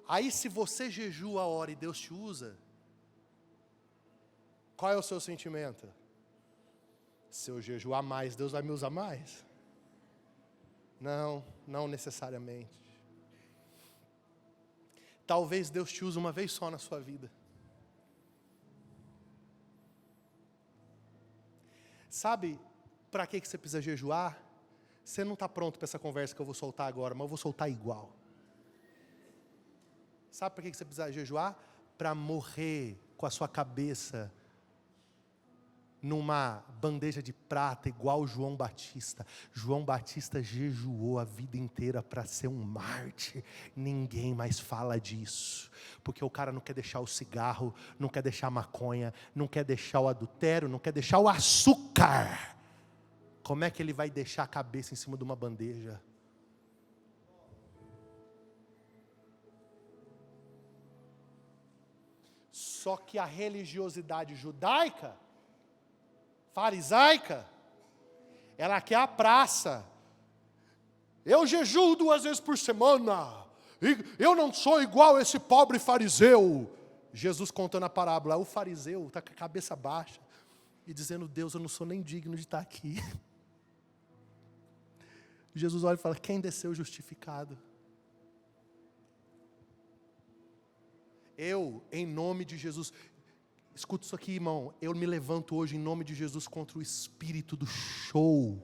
Aí se você jejua, ora e Deus te usa, qual é o seu sentimento? Se eu jejuar mais, Deus vai me usar mais? Não, não necessariamente. Talvez Deus te use uma vez só na sua vida. Sabe para que você precisa jejuar? Você não está pronto para essa conversa que eu vou soltar agora, mas eu vou soltar igual. Sabe para que você precisa jejuar? Para morrer com a sua cabeça numa bandeja de prata, igual João Batista. João Batista jejuou a vida inteira para ser um mártir. Ninguém mais fala disso. Porque o cara não quer deixar o cigarro, não quer deixar a maconha, não quer deixar o adultério, não quer deixar o açúcar. Como é que ele vai deixar a cabeça em cima de uma bandeja? Só que a religiosidade judaica, farisaica, ela quer a praça. Eu jejuo 2 vezes por semana. Eu não sou igual esse pobre fariseu. Jesus contando a parábola, o fariseu está com a cabeça baixa e dizendo, Deus, eu não sou nem digno de estar aqui. Jesus olha e fala, quem desceu justificado? Eu, em nome de Jesus, escuta isso aqui, irmão, eu me levanto hoje em nome de Jesus contra o espírito do show,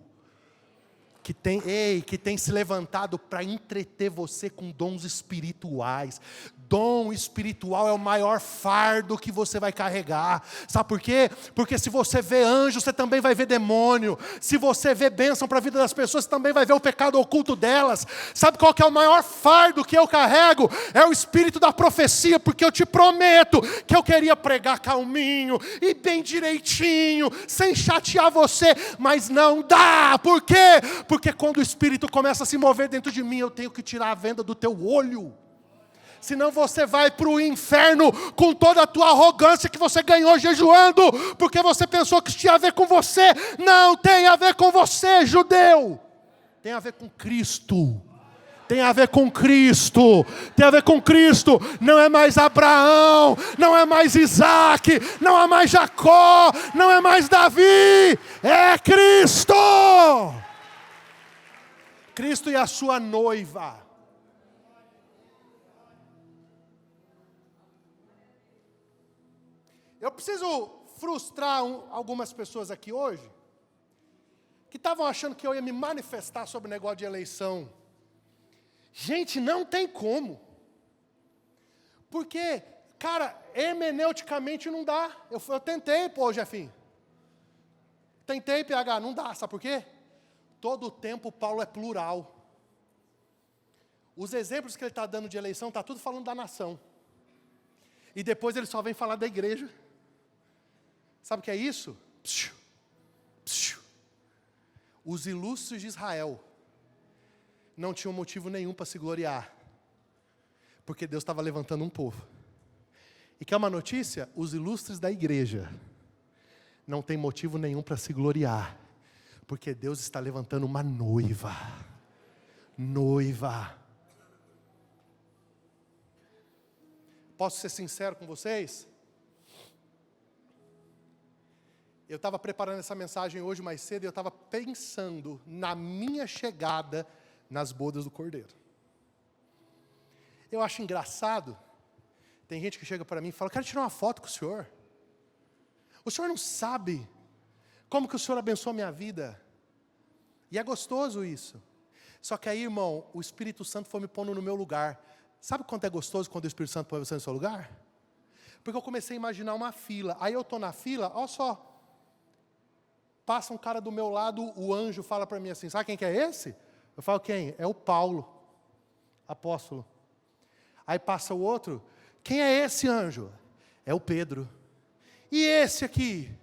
que tem se levantado para entreter você com dons espirituais. Dom espiritual é o maior fardo que você vai carregar. Sabe por quê? Porque se você vê anjo, você também vai ver demônio. Se você vê bênção para a vida das pessoas, você também vai ver o pecado oculto delas. Sabe qual que é o maior fardo que eu carrego? É o espírito da profecia, porque eu te prometo que eu queria pregar calminho e bem direitinho, sem chatear você, mas não dá. Por quê? Porque quando o espírito começa a se mover dentro de mim, eu tenho que tirar a venda do teu olho. Senão você vai para o inferno com toda a tua arrogância que você ganhou jejuando, porque você pensou que isso tinha a ver com você. Não tem a ver com você, judeu. Tem a ver com Cristo. Tem a ver com Cristo. Tem a ver com Cristo. Não é mais Abraão, não é mais Isaac, não é mais Jacó, não é mais Davi. É Cristo. Cristo e a sua noiva. Eu preciso frustrar algumas pessoas aqui hoje, que estavam achando que eu ia me manifestar sobre o negócio de eleição. Gente, não tem como. Porque, cara, hermeneuticamente não dá. Eu tentei, Jefinho. Tentei, PH, não dá. Sabe por quê? Todo o tempo Paulo é plural. Os exemplos que ele está dando de eleição, está tudo falando da nação. E depois ele só vem falar da igreja. Sabe o que é isso? Os ilustres de Israel não tinham motivo nenhum para se gloriar, porque Deus estava levantando um povo. E quer uma notícia? Os ilustres da igreja não têm motivo nenhum para se gloriar, porque Deus está levantando uma noiva. Noiva. Posso ser sincero com vocês? Eu estava preparando essa mensagem hoje mais cedo e eu estava pensando na minha chegada nas bodas do Cordeiro. Eu acho engraçado, tem gente que chega para mim e fala, quero tirar uma foto com o senhor. O senhor não sabe como que o senhor abençoou a minha vida. E é gostoso isso. Só que aí, irmão, o Espírito Santo foi me pondo no meu lugar. Sabe quanto é gostoso quando o Espírito Santo põe você no seu lugar? Porque eu comecei a imaginar uma fila. Aí eu estou na fila, olha só. Passa um cara do meu lado, o anjo fala para mim assim, sabe quem que é esse? Eu falo, quem? É o Paulo, apóstolo. Aí passa o outro, quem é esse anjo? É o Pedro. E esse aqui?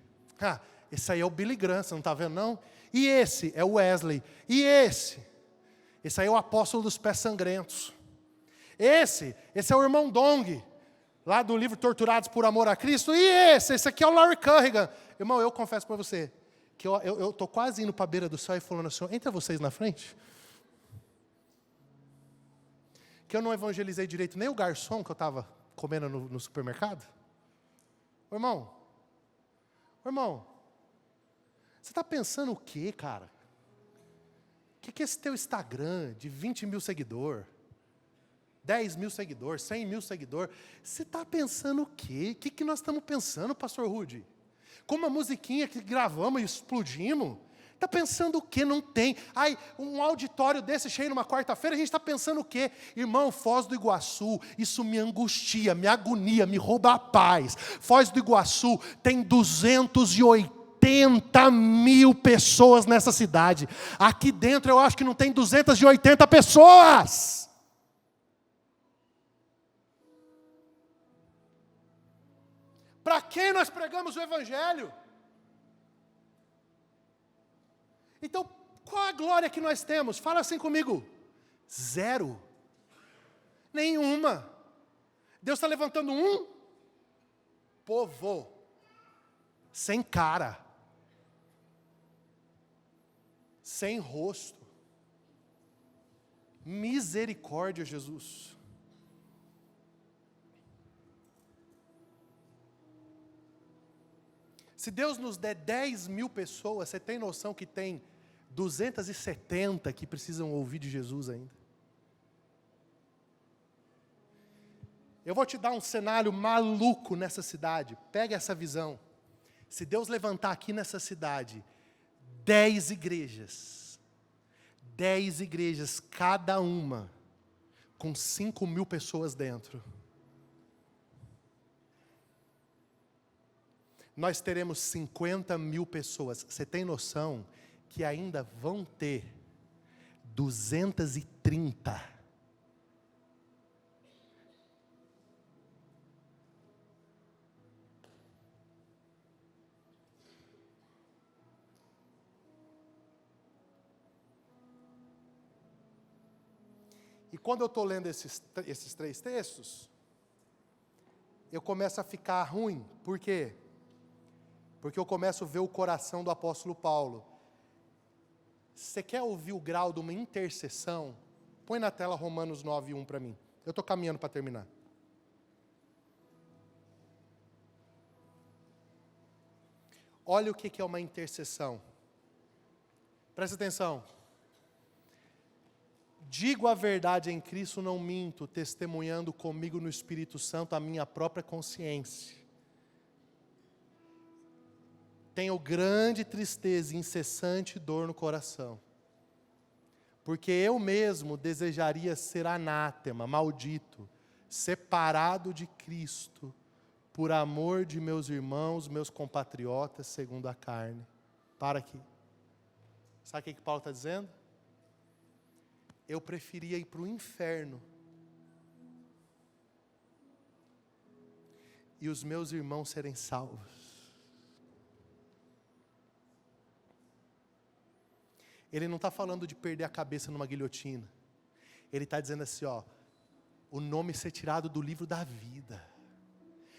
Esse aí é o Billy Graham, você não está vendo não? E esse é o Wesley. E esse? Esse aí é o apóstolo dos pés sangrentos. Esse é o irmão Dong, lá do livro Torturados por Amor a Cristo. E esse aqui é o Larry Currigan. Irmão, eu confesso para você, que eu estou quase indo para a beira do céu e falando assim, entra vocês na frente. Que eu não evangelizei direito nem o garçom que eu estava comendo no supermercado. Irmão, você está pensando o quê, cara? O que é esse teu Instagram de 20 mil seguidores? 10 mil seguidores, 100 mil seguidores? Você está pensando o quê? O que nós estamos pensando, pastor Rudy? Com uma musiquinha que gravamos e explodimos? Está pensando o quê? Não tem. Ai, um auditório desse cheio numa quarta-feira, a gente está pensando o quê? Irmão, Foz do Iguaçu, isso me angustia, me agonia, me rouba a paz. Foz do Iguaçu tem 280 mil pessoas nessa cidade. Aqui dentro eu acho que não tem 280 pessoas. Para quem nós pregamos o Evangelho? Então, qual a glória que nós temos? Fala assim comigo. Zero. Nenhuma. Deus está levantando um povo. Sem cara. Sem rosto. Misericórdia, Jesus. Se Deus nos der 10 mil pessoas, você tem noção que tem 270 que precisam ouvir de Jesus ainda? Eu vou te dar um cenário maluco nessa cidade. Pega essa visão. Se Deus levantar aqui nessa cidade 10 igrejas, cada uma com 5 mil pessoas dentro, nós teremos 50 mil pessoas. Você tem noção que ainda vão ter 230? E quando eu estou lendo esses 3 textos, eu começo a ficar ruim. Por quê? Porque eu começo a ver o coração do apóstolo Paulo. Você quer ouvir o grau de uma intercessão? Põe na tela Romanos 9:1 para mim. Eu estou caminhando para terminar. Olha o que é uma intercessão. Presta atenção. Digo a verdade em Cristo, não minto, testemunhando comigo no Espírito Santo a minha própria consciência. Tenho grande tristeza e incessante dor no coração, porque eu mesmo desejaria ser anátema, maldito, separado de Cristo, por amor de meus irmãos, meus compatriotas, segundo a carne. Para aqui. Sabe o que Paulo está dizendo? Eu preferia ir para o inferno, e os meus irmãos serem salvos. Ele não está falando de perder a cabeça numa guilhotina. Ele está dizendo assim, ó, o nome ser tirado do livro da vida.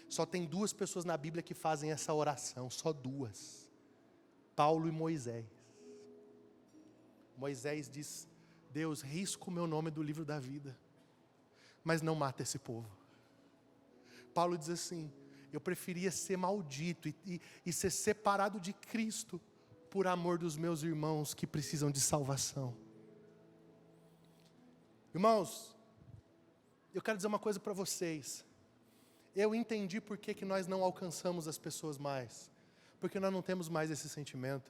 Só tem 2 pessoas na Bíblia que fazem essa oração, só 2. Paulo e Moisés. Moisés diz, Deus, risca o meu nome do livro da vida, mas não mata esse povo. Paulo diz assim, eu preferia ser maldito e ser separado de Cristo, por amor dos meus irmãos que precisam de salvação. Irmãos, eu quero dizer uma coisa para vocês. Eu entendi por que nós não alcançamos as pessoas mais. Porque nós não temos mais esse sentimento.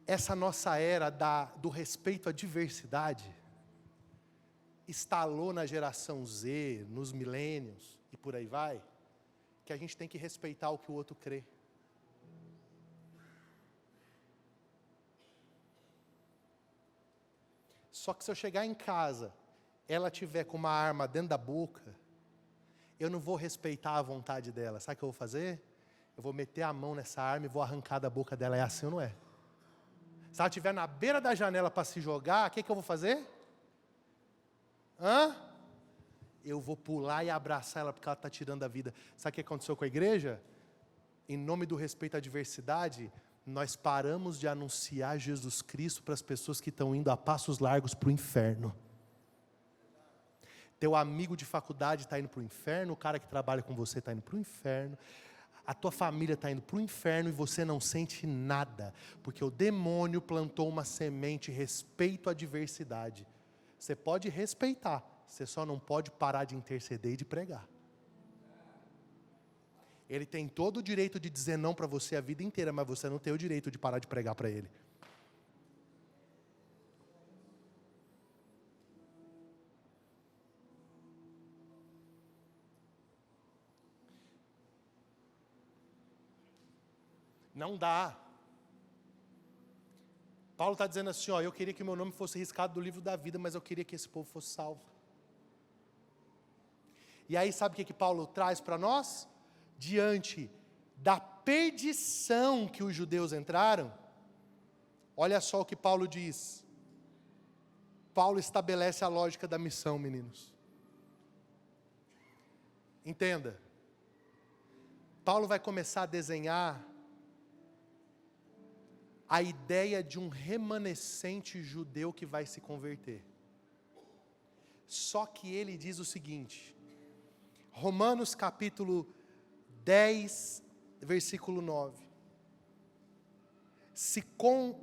Essa nossa era do respeito à diversidade instalou na geração Z, nos milênios e por aí vai, que a gente tem que respeitar o que o outro crê. Só que se eu chegar em casa, ela tiver com uma arma dentro da boca, eu não vou respeitar a vontade dela. Sabe o que eu vou fazer? Eu vou meter a mão nessa arma e vou arrancar da boca dela. É assim ou não é? Se ela estiver na beira da janela para se jogar, o que eu vou fazer? Eu vou pular e abraçar ela porque ela está tirando a vida. Sabe o que aconteceu com a igreja? Em nome do respeito à diversidade, nós paramos de anunciar Jesus Cristo para as pessoas que estão indo a passos largos para o inferno. Teu amigo de faculdade está indo para o inferno, o cara que trabalha com você está indo para o inferno, a tua família está indo para o inferno e você não sente nada, porque o demônio plantou uma semente, respeito à diversidade. Você pode respeitar, você só não pode parar de interceder e de pregar. Ele tem todo o direito de dizer não para você a vida inteira, mas você não tem o direito de parar de pregar para ele. Não dá. Paulo está dizendo assim, ó, eu queria que meu nome fosse riscado do livro da vida, mas eu queria que esse povo fosse salvo. E aí sabe o que Paulo traz para nós? Diante da perdição que os judeus entraram, olha só o que Paulo diz. Paulo estabelece a lógica da missão, meninos. Entenda. Paulo vai começar a desenhar a ideia de um remanescente judeu que vai se converter. Só que ele diz o seguinte, Romanos capítulo 10, versículo 9. Se com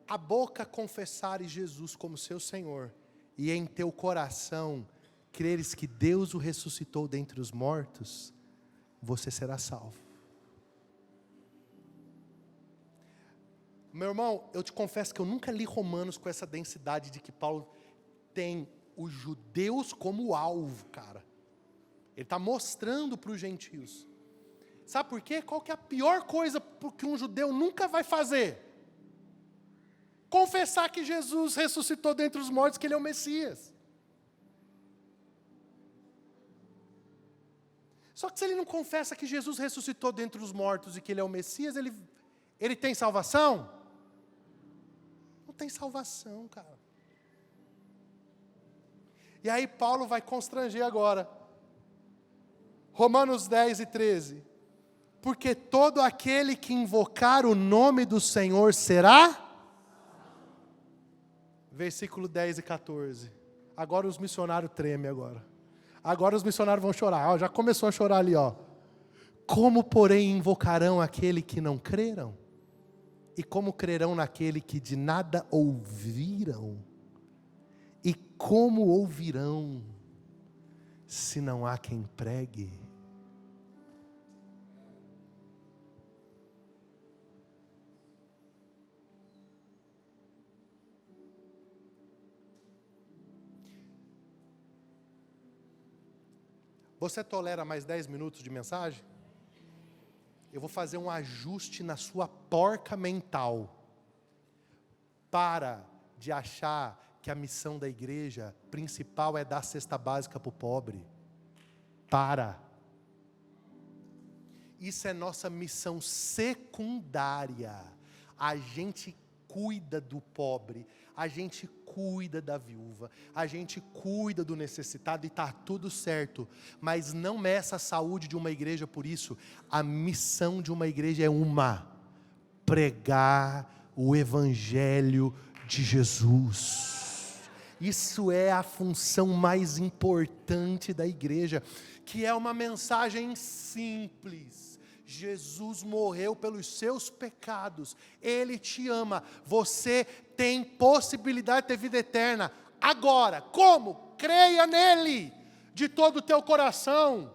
a boca confessares Jesus como seu Senhor, e em teu coração creres que Deus o ressuscitou dentre os mortos, você será salvo. Meu irmão, eu te confesso que eu nunca li Romanos com essa densidade de que Paulo tem os judeus como alvo, cara. Ele está mostrando para os gentios. Sabe por quê? Qual que é a pior coisa que um judeu nunca vai fazer? Confessar que Jesus ressuscitou dentre os mortos, que Ele é o Messias. Só que se ele não confessa que Jesus ressuscitou dentre os mortos e que Ele é o Messias, ele tem salvação? Não tem salvação, cara. E aí Paulo vai constranger agora. Romanos 10 e 13. Porque todo aquele que invocar o nome do Senhor será? Versículo 10 e 14. Agora os missionários tremem agora. Agora os missionários vão chorar. Ó, já começou a chorar ali, ó. Como, porém, invocarão aquele que não creram? E como crerão naquele que de nada ouviram? E como ouvirão, se não há quem pregue? Você tolera mais 10 minutos de mensagem? Eu vou fazer um ajuste na sua porca mental. Para de achar que a missão da igreja principal é dar cesta básica para o pobre. Para. Isso é nossa missão secundária. A gente cuida do pobre, a gente cuida da viúva, a gente cuida do necessitado e está tudo certo. Mas não meça a saúde de uma igreja por isso. A missão de uma igreja é pregar o evangelho de Jesus. Isso é a função mais importante da igreja, que é uma mensagem simples. Jesus morreu pelos seus pecados, Ele te ama, você tem possibilidade de ter vida eterna, agora. Como? Creia nele, de todo o teu coração.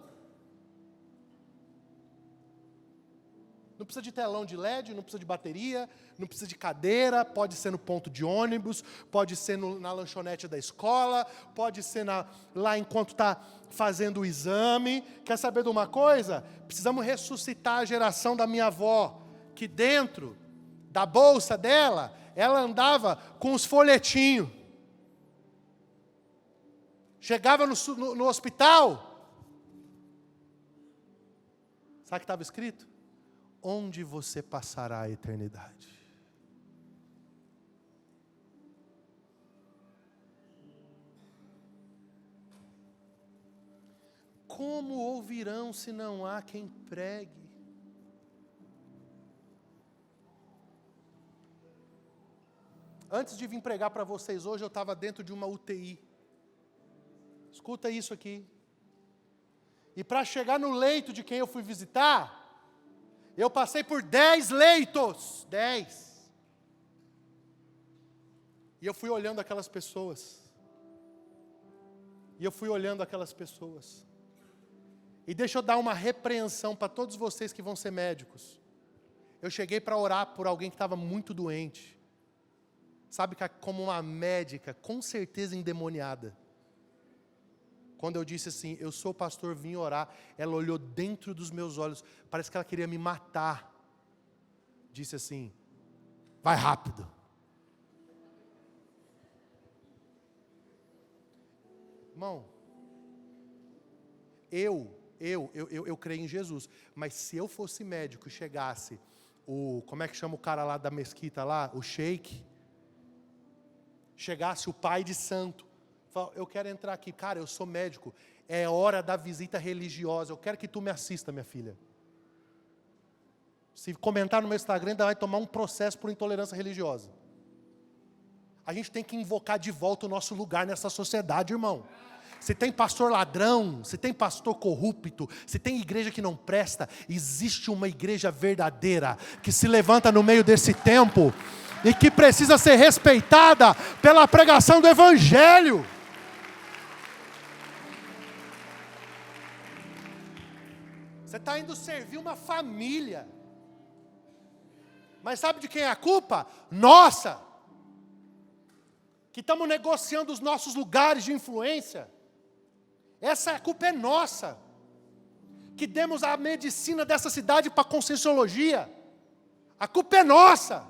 Não precisa de telão de LED, não precisa de bateria, não precisa de cadeira, pode ser no ponto de ônibus, pode ser na lanchonete da escola, pode ser lá enquanto está fazendo o exame. Quer saber de uma coisa? Precisamos ressuscitar a geração da minha avó, que dentro da bolsa dela, ela andava com os folhetinhos. Chegava no hospital, sabe o que estava escrito? Onde você passará a eternidade? Como ouvirão se não há quem pregue? Antes de vir pregar para vocês hoje, eu estava dentro de uma UTI. Escuta isso aqui. E para chegar no leito de quem eu fui visitar, eu passei por 10 leitos. 10. E eu fui olhando aquelas pessoas. E deixa eu dar uma repreensão para todos vocês que vão ser médicos. Eu cheguei para orar por alguém que estava muito doente. Sabe, como uma médica, com certeza endemoniada. Quando eu disse assim, eu sou pastor, vim orar, ela olhou dentro dos meus olhos, parece que ela queria me matar. Disse assim, vai rápido. Irmão, eu creio em Jesus, mas se eu fosse médico e chegasse, como é que chama o cara lá da mesquita lá? O sheik. Chegasse o pai de santo. Eu quero entrar aqui, cara, eu sou médico, é hora da visita religiosa, eu quero que tu me assista, minha filha. Se comentar no meu Instagram, ainda vai tomar um processo por intolerância religiosa. A gente tem que invocar de volta o nosso lugar nessa sociedade, irmão. Se tem pastor ladrão, se tem pastor corrupto, se tem igreja que não presta, existe uma igreja verdadeira, que se levanta no meio desse tempo, e que precisa ser respeitada pela pregação do evangelho. Você está indo servir uma família. Mas sabe de quem é a culpa? Nossa! Que estamos negociando os nossos lugares de influência. Essa culpa é nossa. Que demos a medicina dessa cidade para a Conscienciologia. A culpa é nossa.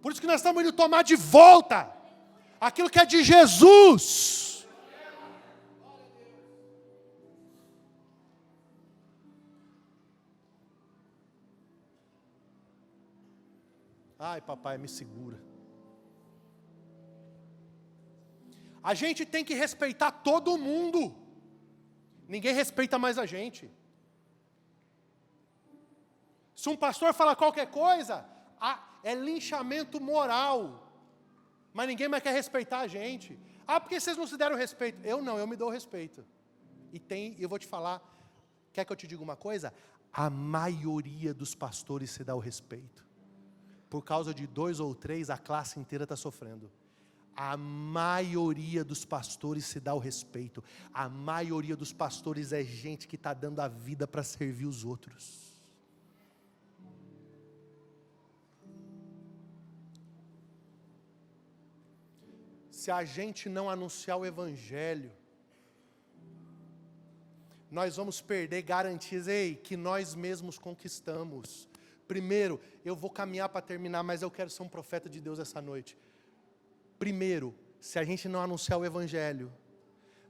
Por isso que nós estamos indo tomar de volta aquilo que é de Jesus. Ai, papai, me segura. A gente tem que respeitar todo mundo. Ninguém respeita mais a gente. Se um pastor fala qualquer coisa, é linchamento moral. Mas ninguém mais quer respeitar a gente. Porque vocês não se deram respeito. Eu não, eu me dou respeito. Eu vou te falar, quer que eu te diga uma coisa? A maioria dos pastores se dá o respeito. Por causa de 2 ou 3, a classe inteira está sofrendo. A maioria dos pastores se dá o respeito. A maioria dos pastores é gente que está dando a vida para servir os outros. Se a gente não anunciar o evangelho, nós vamos perder garantias que nós mesmos conquistamos. Primeiro, eu vou caminhar para terminar, mas eu quero ser um profeta de Deus essa noite. Primeiro, se a gente não anunciar o evangelho,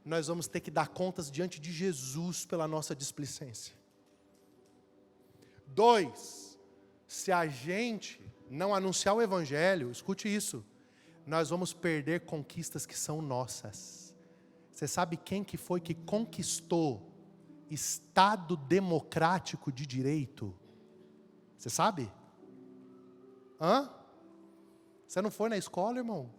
nós vamos ter que dar contas diante de Jesus pela nossa displicência. 2, se a gente não anunciar o evangelho, escute isso, nós vamos perder conquistas que são nossas. Você sabe quem que foi que conquistou Estado democrático de direito? Você sabe? Hã? Você não foi na escola, irmão?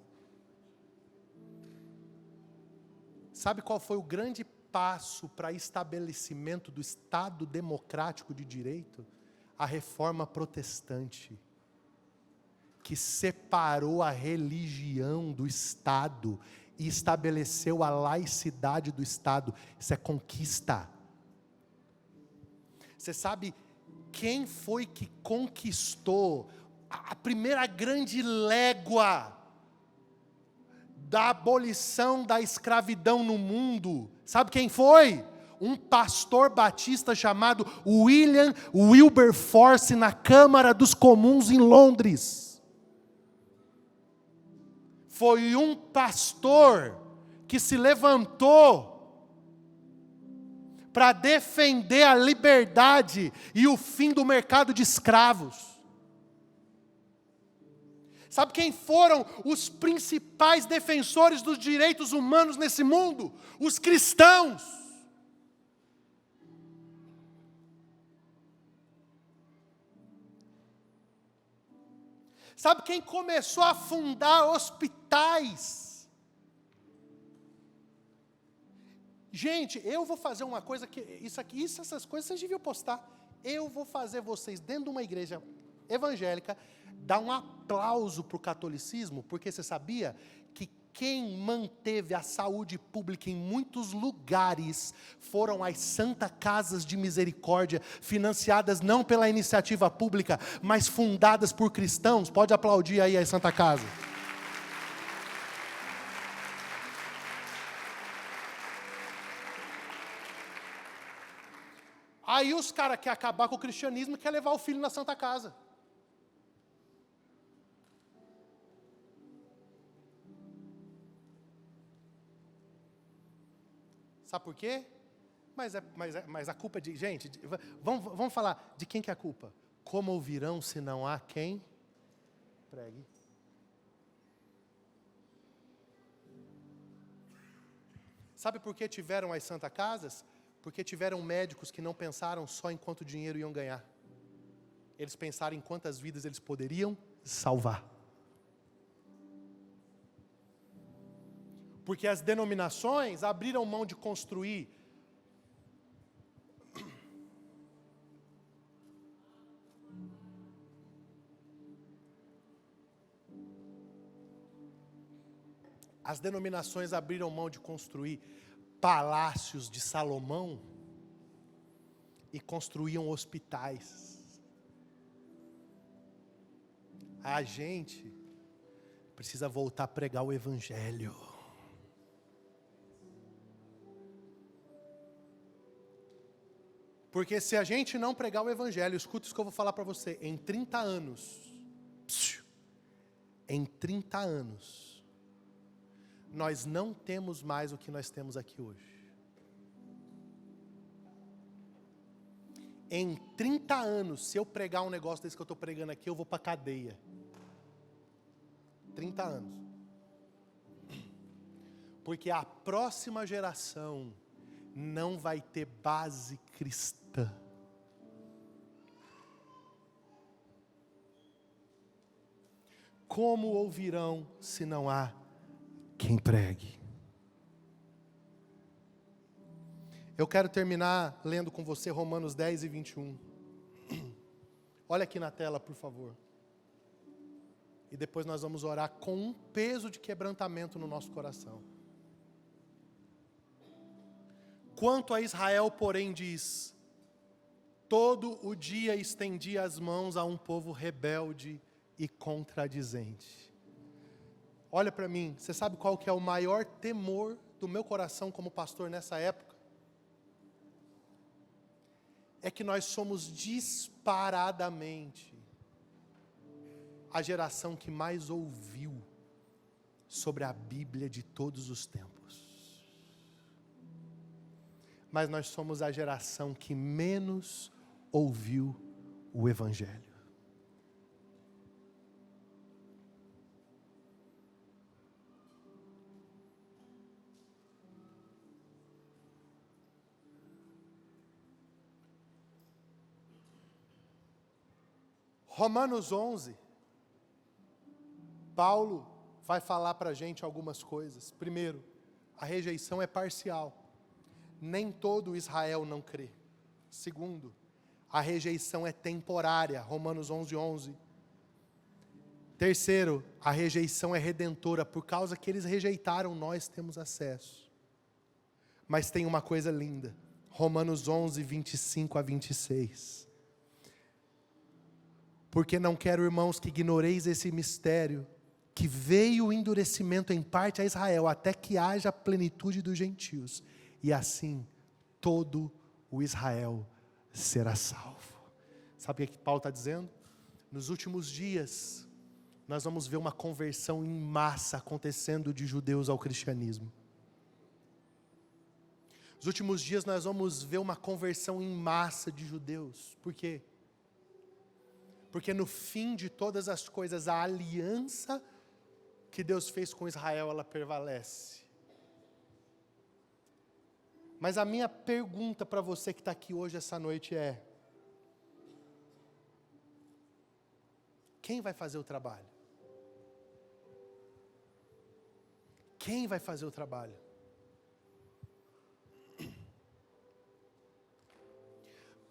Sabe qual foi o grande passo para estabelecimento do Estado democrático de direito? A reforma protestante, que separou a religião do Estado e estabeleceu a laicidade do Estado. Isso é conquista. Você sabe quem foi que conquistou a primeira grande légua da abolição da escravidão no mundo? Sabe quem foi? Um pastor batista chamado William Wilberforce, na Câmara dos Comuns em Londres. Foi um pastor que se levantou para defender a liberdade e o fim do mercado de escravos. Sabe quem foram os principais defensores dos direitos humanos nesse mundo? Os cristãos. Sabe quem começou a fundar hospitais? Gente, eu vou fazer uma coisa que essas coisas vocês deviam postar. Eu vou fazer vocês dentro de uma igreja evangélica dar um aplauso para o catolicismo, porque você sabia que quem manteve a saúde pública em muitos lugares foram as Santa Casas de Misericórdia, financiadas não pela iniciativa pública, mas fundadas por cristãos. Pode aplaudir aí a Santa Casa. Aí os caras querem acabar com o cristianismo e querem levar o filho na Santa Casa. Sabe por quê? Mas a culpa é de... Gente, vamos falar de quem que é a culpa. Como ouvirão se não há quem pregue? Sabe por que tiveram as Santa Casas? Porque tiveram médicos que não pensaram só em quanto dinheiro iam ganhar. Eles pensaram em quantas vidas eles poderiam salvar. Porque as denominações abriram mão de construir palácios de Salomão e construíam hospitais. A gente precisa voltar a pregar o evangelho. Porque se a gente não pregar o evangelho, escuta isso que eu vou falar para você, em 30 anos, nós não temos mais o que nós temos aqui hoje. Em 30 anos, se eu pregar um negócio desse que eu estou pregando aqui, eu vou para a cadeia. 30 anos. Porque a próxima geração não vai ter base cristã. Como ouvirão se não há quem pregue? Eu quero terminar lendo com você Romanos 10 e 21. Olha aqui na tela, por favor. E depois nós vamos orar com um peso de quebrantamento no nosso coração. Quanto a Israel, porém, diz: todo o dia estendi as mãos a um povo rebelde e contradizente. Olha para mim, você sabe qual que é o maior temor do meu coração como pastor nessa época? É que nós somos disparadamente a geração que mais ouviu sobre a Bíblia de todos os tempos. Mas nós somos a geração que menos ouviu o Evangelho. Romanos 11, Paulo vai falar para a gente algumas coisas. Primeiro, a rejeição é parcial. Nem todo Israel não crê. Segundo, a rejeição é temporária. Romanos 11:11. Terceiro, a rejeição é redentora. Por causa que eles rejeitaram, nós temos acesso. Mas tem uma coisa linda. Romanos 11, 25 a 26. Porque não quero, irmãos, que ignoreis esse mistério, que veio o endurecimento em parte a Israel, até que haja a plenitude dos gentios. E assim, todo o Israel será salvo. Sabe o que Paulo está dizendo? Nos últimos dias, nós vamos ver uma conversão em massa acontecendo de judeus ao cristianismo. Nos últimos dias nós vamos ver uma conversão em massa de judeus. Por quê? Porque no fim de todas as coisas, a aliança que Deus fez com Israel, ela prevalece. Mas a minha pergunta para você que está aqui hoje, essa noite é: quem vai fazer o trabalho? Quem vai fazer o trabalho?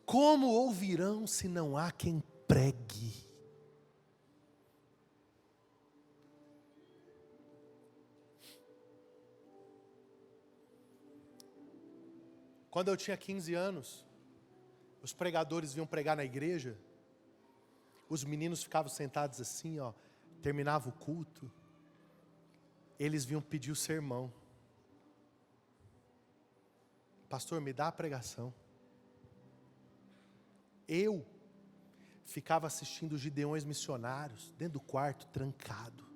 Como ouvirão se não há quem pregue? Quando eu tinha 15 anos, os pregadores vinham pregar na igreja, os meninos ficavam sentados assim, ó, terminava o culto, eles vinham pedir o sermão. Pastor, me dá a pregação. Eu ficava assistindo os Gideões missionários, dentro do quarto, trancado.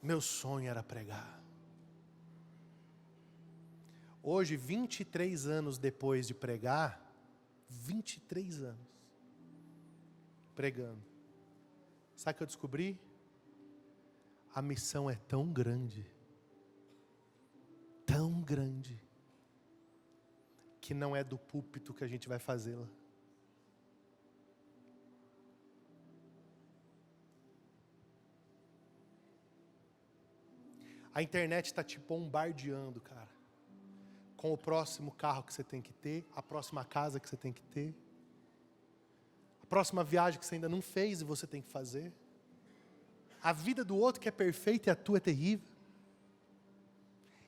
Meu sonho era pregar. Hoje, 23 anos depois de pregar, 23 anos, pregando. Sabe o que eu descobri? A missão é tão grande, que não é do púlpito que a gente vai fazê-la. A internet está te bombardeando, cara, com o próximo carro que você tem que ter, a próxima casa que você tem que ter, a próxima viagem que você ainda não fez e você tem que fazer. A vida do outro que é perfeita e a tua é terrível.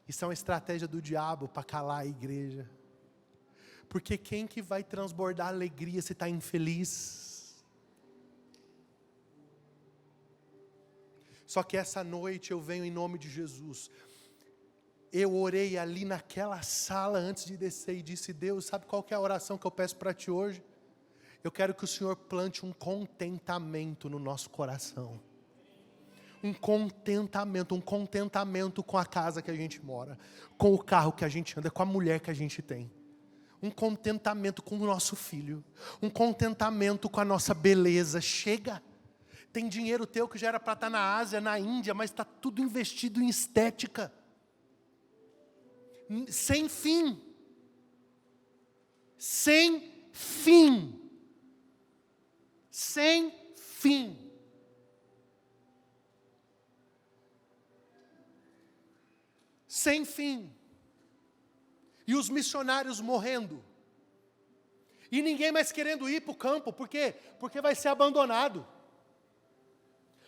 Isso é uma estratégia do diabo para calar a igreja. Porque quem que vai transbordar alegria se está infeliz? Só que essa noite eu venho em nome de Jesus. Eu orei ali naquela sala antes de descer e disse: Deus, sabe qual que é a oração que eu peço para Ti hoje? Eu quero que o Senhor plante um contentamento no nosso coração. Um contentamento com a casa que a gente mora, com o carro que a gente anda, com a mulher que a gente tem. Um contentamento com o nosso filho, um contentamento com a nossa beleza. Chega, tem dinheiro teu que já era para estar na Ásia, na Índia, mas está tudo investido em estética. Sem fim. Sem fim. Sem fim. Sem fim. E os missionários morrendo. E ninguém mais querendo ir para o campo. Por quê? Porque vai ser abandonado.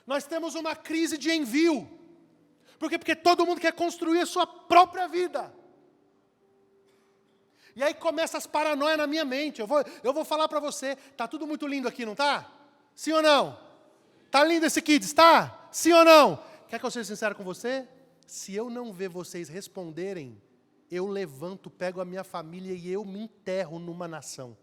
Nós temos uma crise de envio. Por quê? Porque todo mundo quer construir a sua própria vida. E aí começa as paranoias na minha mente. Eu vou falar para você. Está tudo muito lindo aqui, não está? Sim ou não? Está lindo esse Kids, está? Sim ou não? Quer que eu seja sincero com você? Se eu não ver vocês responderem, eu levanto, pego a minha família e eu me enterro numa nação.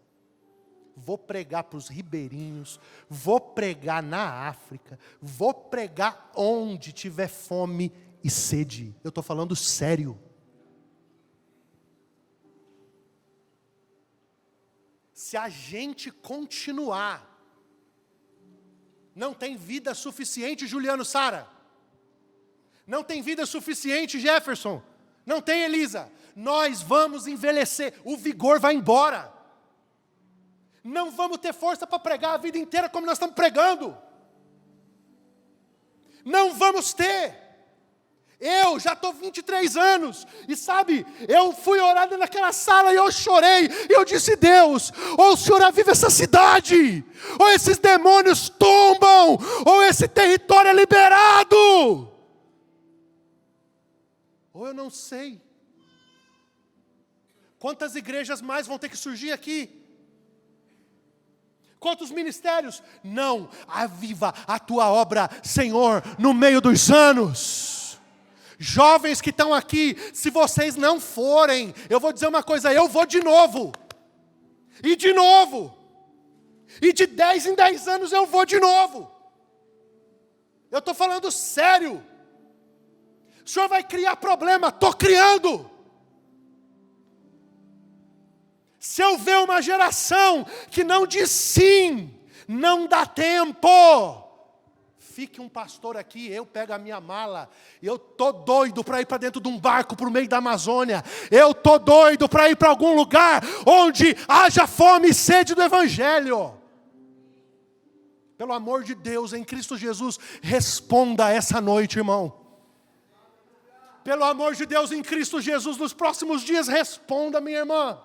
Vou pregar para os ribeirinhos, vou pregar na África, vou pregar onde tiver fome e sede. Eu estou falando sério. Se a gente continuar, não tem vida suficiente, Juliano, Sara. Não tem vida suficiente, Jefferson. Não tem, Elisa. Nós vamos envelhecer. O vigor vai embora. Não vamos ter força para pregar a vida inteira como nós estamos pregando. Não vamos ter. Eu já estou 23 anos, e sabe, eu fui orar naquela sala e eu chorei, e eu disse: Deus, ou o Senhor aviva essa cidade, ou esses demônios tombam, ou esse território é liberado, ou eu não sei. Quantas igrejas mais vão ter que surgir aqui? Quantos ministérios? Não, aviva a tua obra, Senhor, no meio dos anos. Jovens que estão aqui, se vocês não forem, eu vou dizer uma coisa: eu vou de novo. E de novo. E de 10 em 10 anos eu vou de novo. Eu estou falando sério. O Senhor vai criar problema, estou criando. Se eu ver uma geração que não diz sim, não dá tempo. Fique um pastor aqui, eu pego a minha mala, eu estou doido para ir para dentro de um barco para o meio da Amazônia, eu estou doido para ir para algum lugar onde haja fome e sede do Evangelho. Pelo amor de Deus, em Cristo Jesus, responda essa noite, irmão. Pelo amor de Deus, em Cristo Jesus, nos próximos dias, responda, minha irmã.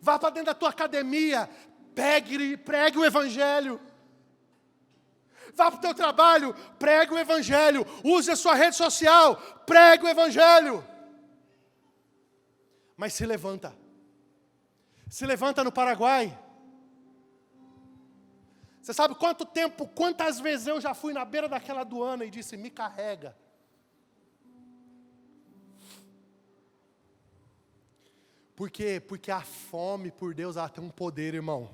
Vá para dentro da tua academia, pregue o Evangelho. Vá para o teu trabalho, pregue o Evangelho. Use a sua rede social, pregue o Evangelho. Mas se levanta. Se levanta no Paraguai. Você sabe quantas vezes eu já fui na beira daquela aduana e disse: me carrega. Por quê? Porque a fome por Deus, ela tem um poder, irmão.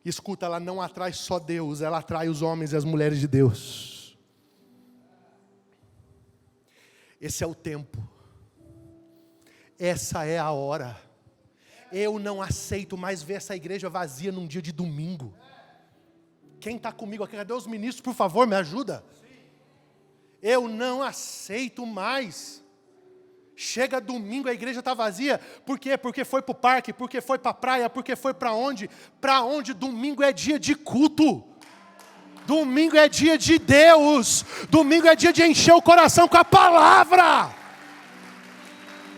Escuta, ela não atrai só Deus, ela atrai os homens e as mulheres de Deus. Esse é o tempo. Essa é a hora. Eu não aceito mais ver essa igreja vazia num dia de domingo. Quem está comigo aqui? Cadê os ministros? Por favor, me ajuda. Eu não aceito mais. Chega domingo, a igreja está vazia. Por quê? Porque foi para o parque, porque foi para a praia, porque foi para onde? Para onde? Domingo é dia de culto. Domingo é dia de Deus. Domingo é dia de encher o coração com a palavra.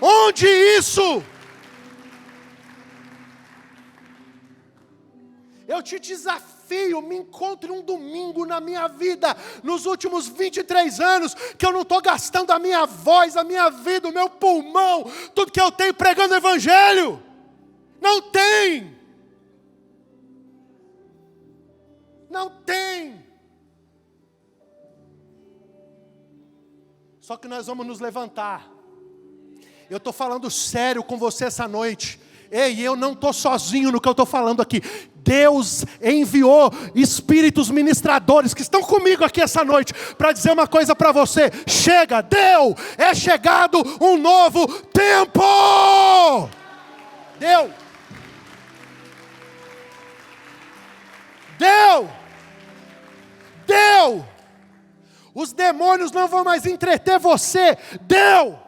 Onde isso? Eu te desafio, me encontre um domingo na minha vida, nos últimos 23 anos, que eu não estou gastando a minha voz, a minha vida, o meu pulmão, tudo que eu tenho pregando o Evangelho. Não tem. Não tem. Só que nós vamos nos levantar. Eu estou falando sério com você essa noite. Ei, eu não estou sozinho no que eu estou falando aqui. Deus enviou espíritos ministradores que estão comigo aqui essa noite para dizer uma coisa para você. Chega, deu, é chegado um novo tempo. Deu. Os demônios não vão mais entreter você. Deu.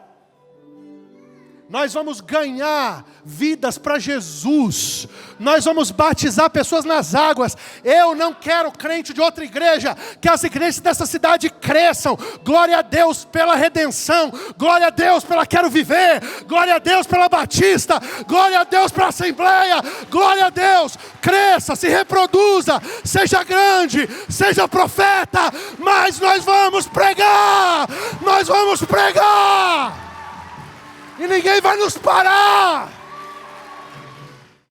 Nós vamos ganhar vidas para Jesus. Nós vamos batizar pessoas nas águas. Eu não quero crente de outra igreja. Que as igrejas dessa cidade cresçam. Glória a Deus pela redenção. Glória a Deus pela Quero Viver. Glória a Deus pela Batista. Glória a Deus pela Assembleia. Glória a Deus. Cresça, se reproduza. Seja grande, seja profeta. Mas nós vamos pregar. Nós vamos pregar. E ninguém vai nos parar.